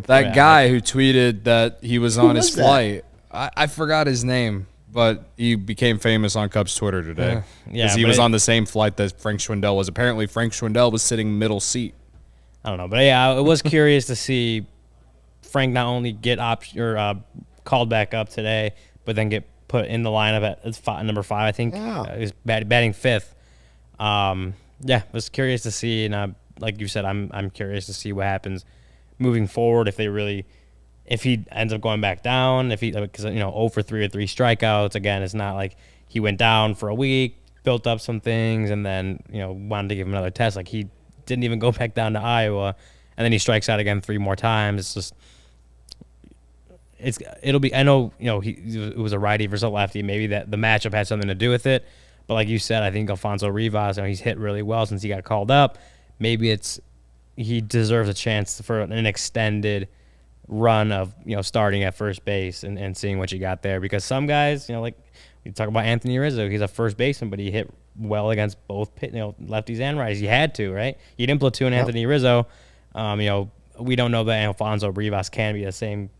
That guy who tweeted that he was on his flight, I forgot his name, but he became famous on Cubs Twitter today. Because he was on the same flight that Frank Schwindel was. Apparently, Frank Schwindel was sitting middle seat. I don't know, but I was curious to see Frank not only get called back up today, but then get put in the lineup at number 5. I think he's batting 5th. Was curious to see, and like you said, I'm curious to see what happens moving forward. If he ends up going back down, because 0 for 3 or 3 strikeouts. Again, it's not like he went down for a week, built up some things, and then wanted to give him another test. Like, he didn't even go back down to Iowa, and then he strikes out again 3 more times. It's just. It'll be. I know. It was a righty versus a lefty. Maybe that the matchup had something to do with it. But like you said, I think Alfonso Rivas, he's hit really well since he got called up. Maybe he deserves a chance for an extended run of starting at first base and seeing what you got there. Because some guys, like we talk about Anthony Rizzo, he's a first baseman, but he hit well against both lefties and righties. He had to, right? You didn't platoon Anthony Rizzo. We don't know that Alfonso Rivas can be the same,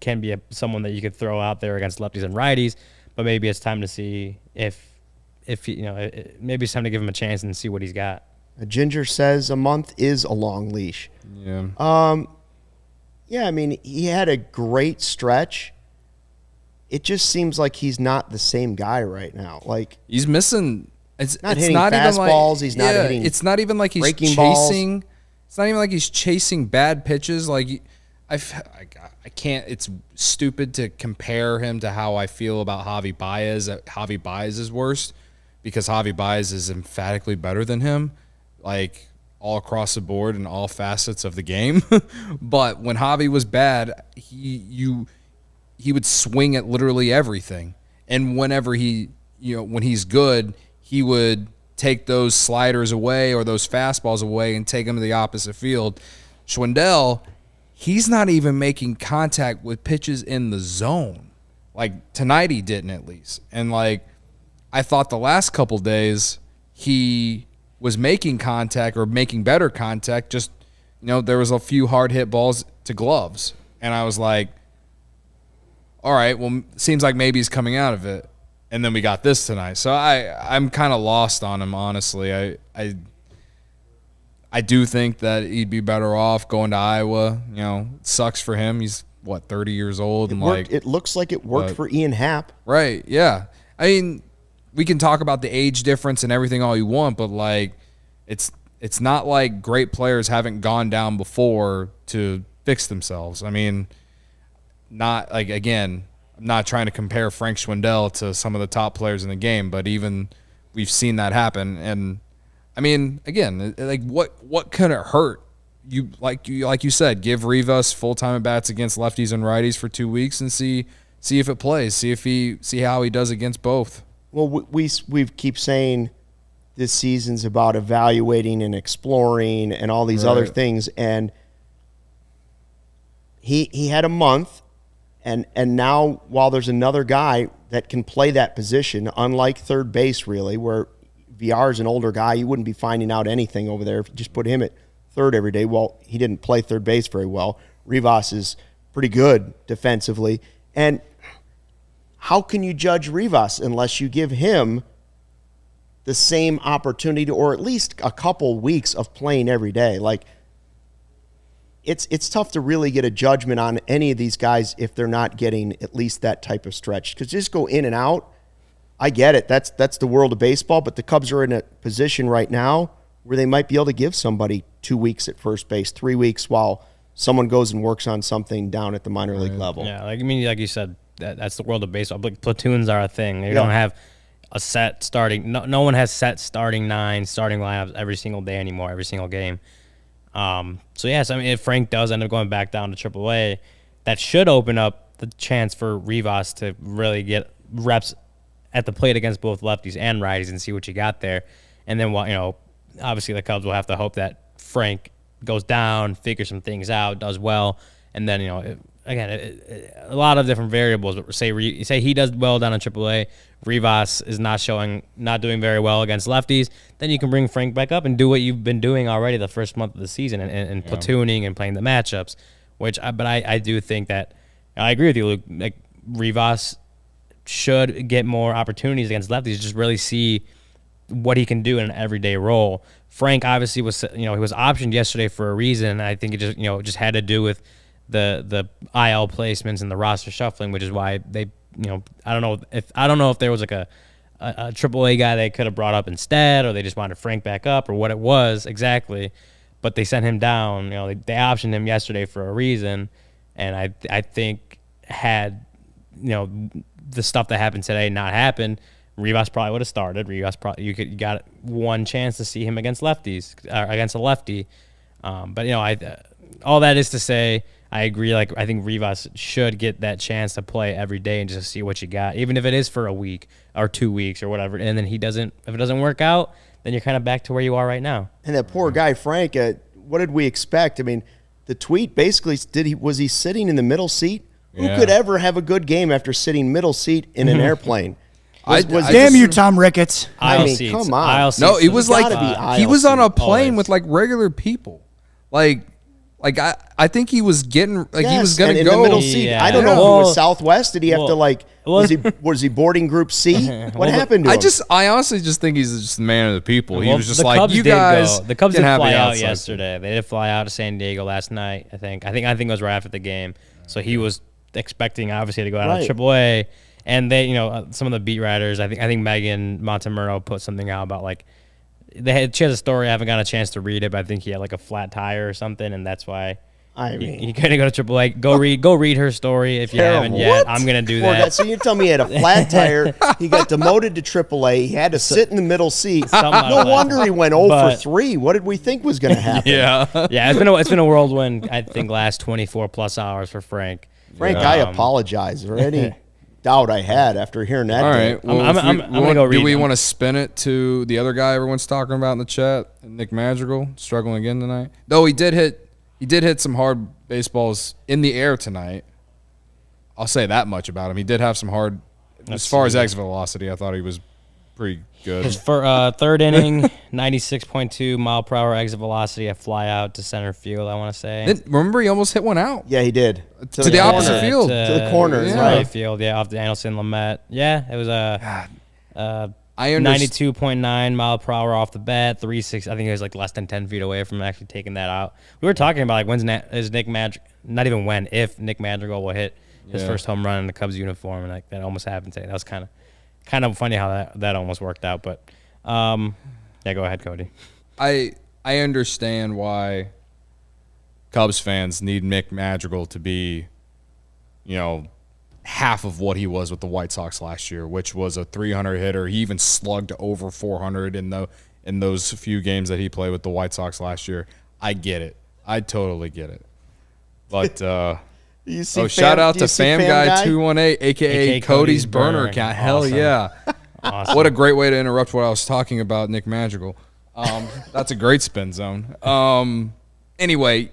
can be someone that you could throw out there against lefties and righties, but maybe it's time to see if maybe it's time to give him a chance and see what he's got. Ginger says a month is a long leash. Yeah. Yeah, I mean, he had a great stretch. It just seems like he's not the same guy right now. Like, he's missing. It's not it's hitting not fastballs. Even like, He's not hitting. It's not even like he's breaking chasing. balls. It's not even like he's chasing bad pitches. Like, I can't. It's stupid to compare him to how I feel about Javi Baez at Javi Baez's worst, because Javi Baez is emphatically better than him, like all across the board in all facets of the game. But when Javi was bad, he would swing at literally everything, and whenever when he's good, he would take those sliders away or those fastballs away and take them to the opposite field. Schwindel, he's not even making contact with pitches in the zone. Like tonight he didn't, at least. And like I thought the last couple days he was making contact or making better contact, just there was a few hard hit balls to gloves. And I was like, all right, well, seems like maybe he's coming out of it. And then we got this tonight. So I'm kind of lost on him, honestly. I do think that he'd be better off going to Iowa. It sucks for him. He's, 30 years old? It looks like it worked for Ian Happ. Right, yeah. I mean, we can talk about the age difference and everything all you want, but, it's not like great players haven't gone down before to fix themselves. I mean, not like, again, I'm not trying to compare Frank Schwindel to some of the top players in the game, but even we've seen that happen. And I mean, again, like what could it hurt? You said, give Rivas full-time at bats against lefties and righties for 2 weeks and see if it plays. See how he does against both. Well, we keep saying this season's about evaluating and exploring and all these other things, and he had a month. And now, while there's another guy that can play that position, unlike third base, really, where VR is an older guy, you wouldn't be finding out anything over there if you just put him at third every day. Well, he didn't play third base very well. Rivas is pretty good defensively. And how can you judge Rivas unless you give him the same opportunity or at least a couple weeks of playing every day? Like, It's tough to really get a judgment on any of these guys if they're not getting at least that type of stretch. Because just go in and out, I get it. That's the world of baseball. But the Cubs are in a position right now where they might be able to give somebody 2 weeks at first base, 3 weeks while someone goes and works on something down at the minor league level. Yeah, like you said, that's the world of baseball. But platoons are a thing. You don't have a set starting. No one has set starting lineups every single day anymore, every single game. So I mean, if Frank does end up going back down to AAA, that should open up the chance for Rivas to really get reps at the plate against both lefties and righties and see what you got there. And then, obviously the Cubs will have to hope that Frank goes down, figures some things out, does well, and then a lot of different variables. But say he does well down in AAA, Rivas is not doing very well against lefties, then you can bring Frank back up and do what you've been doing already the first month of the season and platooning and playing the matchups. But I do think that I agree with you, Luke. Like, Rivas should get more opportunities against lefties, just really see what he can do in an everyday role. Frank obviously was he was optioned yesterday for a reason. I think it just had to do with the IL placements and the roster shuffling, which is why they I don't know if there was like a AAA guy they could have brought up instead, or they just wanted Frank back up, or what it was exactly. But they sent him down. They optioned him yesterday for a reason, and I think had the stuff that happened today not happened, Rivas probably would have started. You got one chance to see him against lefties, against a lefty. But all that is to say, I agree. Like, I think Rivas should get that chance to play every day and just see what you got, even if it is for a week or 2 weeks or whatever. And then if it doesn't work out, then you're kind of back to where you are right now. And that poor guy Frank, what did we expect? I mean, the tweet basically was he sitting in the middle seat? Yeah. Who could ever have a good game after sitting middle seat in an airplane? Damn you, Tom Ricketts. I mean, come on. No, it was like gotta be he was on a seat, plane always. with like regular people. Like, Like I think he was getting like he was Yes, gonna and in go the middle seat. Yeah. I don't know if Well- it was Southwest. Did he have to like? well- Was he boarding Group C? What happened to him? I honestly just think he's just the man of the people. He Well, was just the like, Cubs you did guys. go. The Cubs can did have fly the out outside. yesterday. They did fly out to San Diego last night. I think it was right after the game. So he was expecting obviously to go out Right. of AAA. And they, some of the beat writers. I think Megan Montemurro put something out about like she has a story. I haven't got a chance to read it, but I think he had like a flat tire or something, and that's why. I mean, He couldn't go to AAA. Go read her story if you haven't Terrible. yet. What? I'm gonna do Poor guy. that. So you tell me he had a flat tire. He got demoted to AAA. He had to sit in the middle seat. Something like No that. wonder he went 0 for But- 3. What did we think was going to happen? Yeah. Yeah, it's been a whirlwind. I think last 24 plus hours for Frank. Frank, I apologize for any doubt I had after hearing that. All day. right. Well, I'm gonna go read Do we them. want to spin it to the other guy everyone's talking about in the chat, Nick Madrigal, struggling again tonight? Though he did hit some hard baseballs in the air tonight. I'll say that much about him. He did have some hard. As far as exit velocity, I thought he was pretty good. His third inning, 96.2 mile per hour exit velocity, a fly out to center field. I want to say Remember, he almost hit one out. Yeah, Yeah, he did. To the opposite Yeah, field. To the corner, yeah. right. right field. Yeah, off the Anderson Lamette. Yeah, it was a I understand. 92.9 mile per hour off the bat, 360. I think it was like less than 10 feet away from actually taking that out. We were talking about like is Nick Madrigal, not even when, if Nick Madrigal will hit his Yeah. first home run in the Cubs uniform, and like that almost happened today. That was kind of funny how that almost worked out. But yeah, go ahead, Cody. I understand why Cubs fans need Nick Madrigal to be, half of what he was with the White Sox last year, which was a 300 hitter. He even slugged over 400 in those few games that he played with the White Sox last year. I get it. I totally get it. But You see shout out do you to see Fam Guy 218, aka AKA Cody's Cody's burner burner. account. Hell Awesome. yeah. Awesome. What a great way to interrupt what I was talking about, Nick Madrigal. That's a great spin zone. Anyway,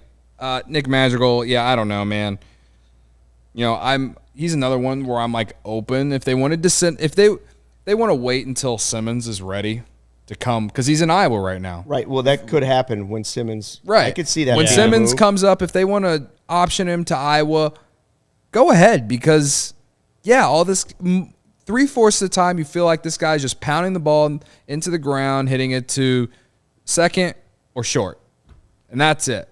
Nick Madrigal, yeah, I don't know, man. He's another one where I'm like open if they wanted to send if they want to wait until Simmons is ready to come because he's in Iowa right now. Right. Well, that could happen when Simmons. Right. I could see that. When being a Simmons move. comes up, if they want to option him to Iowa, go ahead because, yeah, all this 3/4 of the time you feel like this guy's just pounding the ball into the ground, hitting it to second or short, and that's it.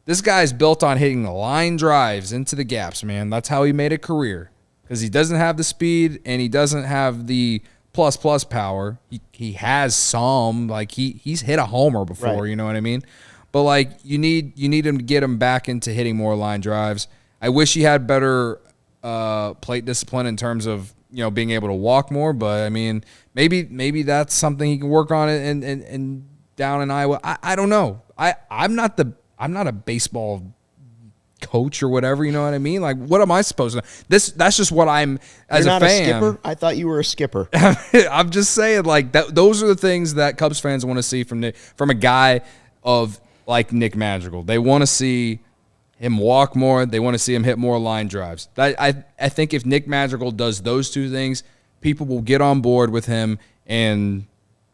This guy's built on hitting the line drives into the gaps, man. That's how he made a career because he doesn't have the speed and he doesn't have the plus power. He has some, like he's hit a homer before, Right. you know what I mean? But like you need him to get him back into hitting more line drives. I wish he had better plate discipline in terms of being able to walk more. But I mean, maybe that's something he can work on and down in Iowa. I don't know. I'm not a baseball coach or whatever, you know what I mean? Like, what am I supposed to? That's just what I'm as You're a not fan. a skipper. I thought you were a skipper. I'm just saying, like that. Those are the things that Cubs fans want to see from a guy of like Nick Madrigal. They want to see him walk more. They want to see him hit more line drives. I think if Nick Madrigal does those two things, people will get on board with him and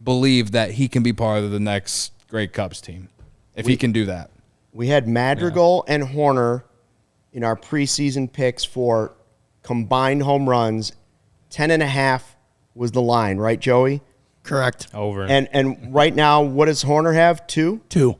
believe that he can be part of the next great Cubs team if he can do that. We had Madrigal and Horner in our preseason picks for combined home runs. 10.5 was the line, right, Joey? Correct. Over. And right now, what does Horner have? 2? 2.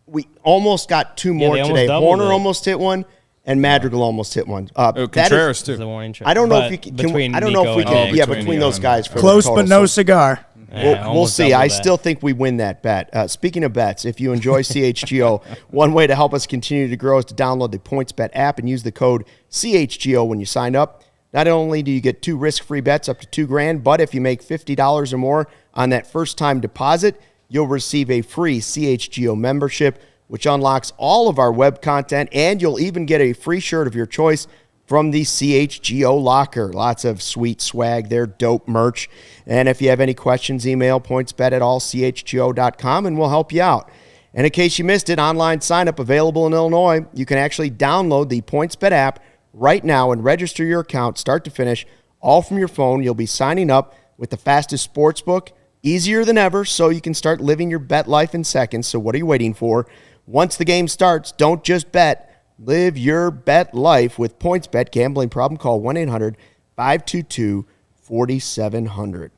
We almost got 2 more they almost today. doubled Horner it. almost hit one, and Madrigal almost hit one. Contreras the too. warning track. I don't know But if you can. between I don't know if Nico we and can. Nick. Yeah, between between Nico those and guys. For the Close total. but no So cigar. Yeah, we'll almost see. double I that. still think we win that bet. Speaking of bets, if you enjoy CHGO, one way to help us continue to grow is to download the PointsBet app and use the code CHGO when you sign up. Not only do you get 2 risk-free bets up to $2,000, but if you make $50 or more on that first-time deposit, you'll receive a free CHGO membership, which unlocks all of our web content, and you'll even get a free shirt of your choice from the CHGO locker. Lots of sweet swag there, dope merch. And if you have any questions, email pointsbet@allchgo.com and we'll help you out. And in case you missed it, online sign-up available in Illinois. You can actually download the PointsBet app right now and register your account start to finish, all from your phone. You'll be signing up with the fastest sportsbook, easier than ever, so you can start living your bet life in seconds. So what are you waiting for? Once the game starts, don't just bet. Live your bet life with PointsBet. Gambling problem? Call 1-800-522-4700.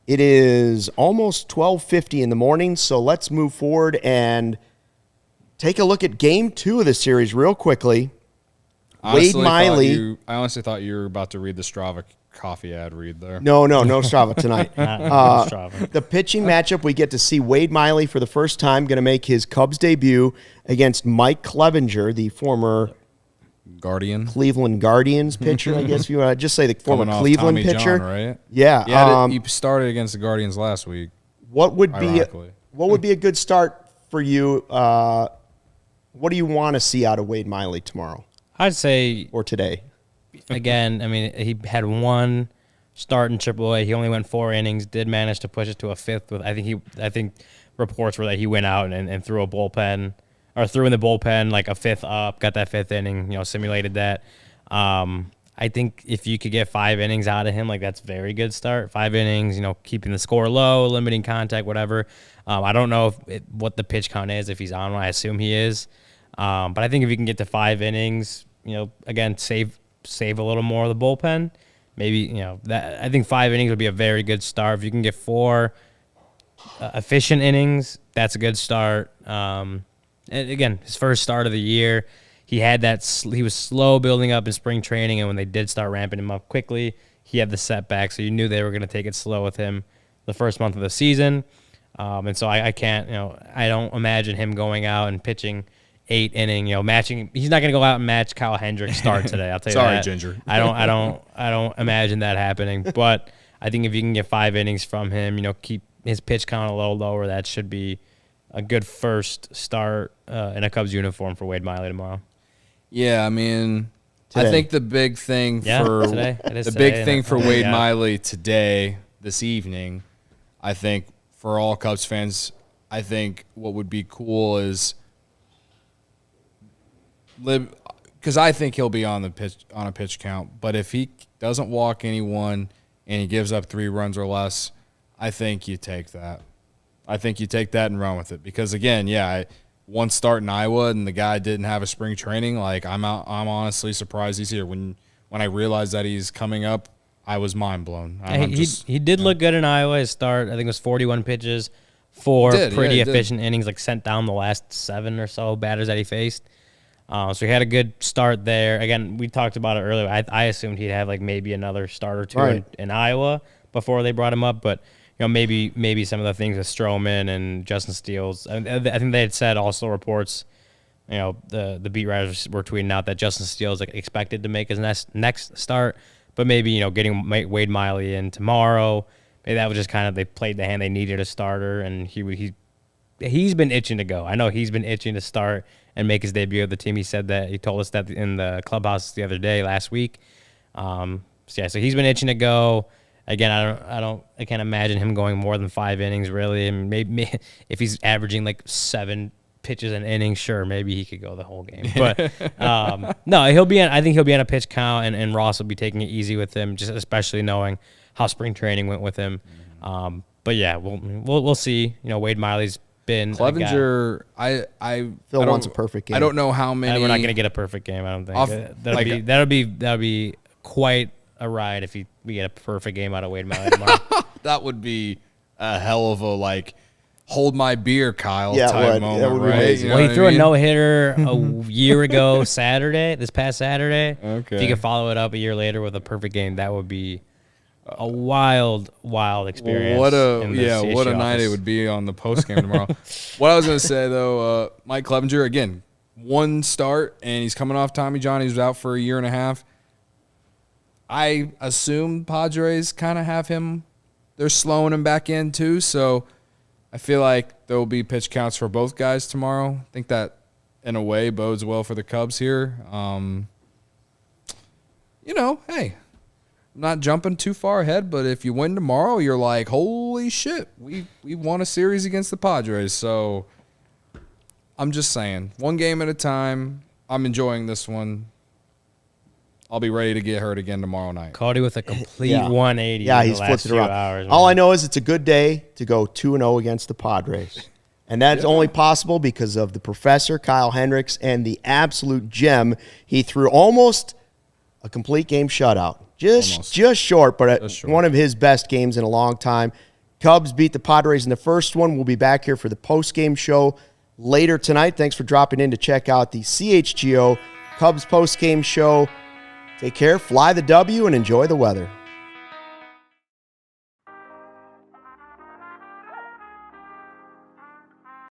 It is almost 12:50 in the morning, so let's move forward and take a look at Game 2 of the series real quickly. Wade Miley. I honestly thought you were about to read the Strava coffee ad read there. No Strava tonight. Strava. The pitching matchup, we get to see Wade Miley for the first time, going to make his Cubs debut against Mike Clevenger, the former Guardian. Cleveland Guardians pitcher, I guess if you want to just say the former Coming off Cleveland Tommy pitcher. John, right? Yeah. He started against the Guardians last week. What would be ironically. a good start for you? What do you want to see out of Wade Miley tomorrow I'd say, or today? again, I mean, he had one start in AAA. He only went 4 innings, did manage to push it to a 5th. With I think reports were that he went out and threw a bullpen, or threw in the bullpen like a 5th up, got that 5th inning, simulated that. I think if you could get 5 innings out of him, like that's a very good start. 5 innings, keeping the score low, limiting contact, whatever. I don't know what the pitch count is, if he's on one. I assume he is. But I think if you can get to 5 innings, again, save a little more of the bullpen. Maybe, that I think 5 innings would be a very good start. If you can get 4 efficient innings, that's a good start. And again, his first start of the year, he had he was slow building up in spring training, and when they did start ramping him up quickly, he had the setback. So you knew they were going to take it slow with him the first month of the season. And so I can't, I don't imagine him going out and pitching 8 inning, matching. He's not going to go out and match Kyle Hendricks' start today. I'll tell you Sorry, that. Ginger. I don't imagine that happening. But I think if you can get 5 innings from him, keep his pitch count a little lower, that should be a good first start in a Cubs uniform for Wade Miley tomorrow. Yeah, I mean, Today. I think the big thing today. It is the today, big thing for and- Wade yeah. Miley this evening, I think for all Cubs fans, I think what would be cool is because I think he'll be on a pitch count. But if he doesn't walk anyone and he gives up 3 runs or less, I think you take that. I think you take that and run with it because again, one start in Iowa and the guy didn't have a spring training. Like I'm honestly surprised he's here. When I realized that he's coming up, I was mind blown. He did look good in Iowa. His start, I think, it was 41 pitches, 4 pretty efficient innings. Like sent down the last 7 or so batters that he faced. So he had a good start there. Again, we talked about it earlier. I assumed he'd have like maybe another start or 2 in Iowa before they brought him up, but. Maybe some of the things with Stroman and Justin Steele. I think they had said also reports, the beat writers were tweeting out that Justin Steele is expected to make his next start, but maybe, getting Wade Miley in tomorrow, maybe that was just kind of, they played the hand they needed a starter, and he's been itching to go. I know he's been itching to start and make his debut of the team. He said that, he told us that in the clubhouse the other day, last week. So he's been itching to go. Again, I can't imagine him going more than 5 innings, really. And maybe if he's averaging like 7 pitches an inning, sure, maybe he could go the whole game. But no, I think he'll be on a pitch count, and Ross will be taking it easy with him, just especially knowing how spring training went with him. But yeah, we'll see. Wade Miley's been Clevenger. Phil wants a perfect game. I don't know how many. We're not going to get a perfect game. I don't think that'll be quite a ride if we get a perfect game out of Wade Miley tomorrow. That would be a hell of a hold my beer, Kyle. Yeah, type that moment, would be right? amazing. You know Well, he what threw I mean? a no-hitter a year ago this past Saturday. Okay. If you could follow it up a year later with a perfect game, that would be a wild experience. What a in the CHGO what a night office. it would be on the post game tomorrow. What I was gonna say though, Mike Clevenger again, 1 start and he's coming off Tommy John. He was out for a year and a half. I assume Padres kind of have him. They're slowing him back in too, so I feel like there will be pitch counts for both guys tomorrow. I think that in a way bodes well for the Cubs here. Hey, I'm not jumping too far ahead, but if you win tomorrow, you're like, holy shit, we won a series against the Padres. So I'm just saying, 1 game at a time. I'm enjoying this one. I'll be ready to get hurt again tomorrow night. Cody with a complete 180. Yeah, in he's the flipped last it few around. hours. All man. I know is it's a good day to go 2-0 against the Padres. And that's only possible because of the professor, Kyle Hendricks, and the absolute gem. He threw almost a complete game shutout. Just short, but one of his best games in a long time. Cubs beat the Padres in the first one. We'll be back here for the postgame show later tonight. Thanks for dropping in to check out the CHGO Cubs postgame show. Take care, fly the W, and enjoy the weather.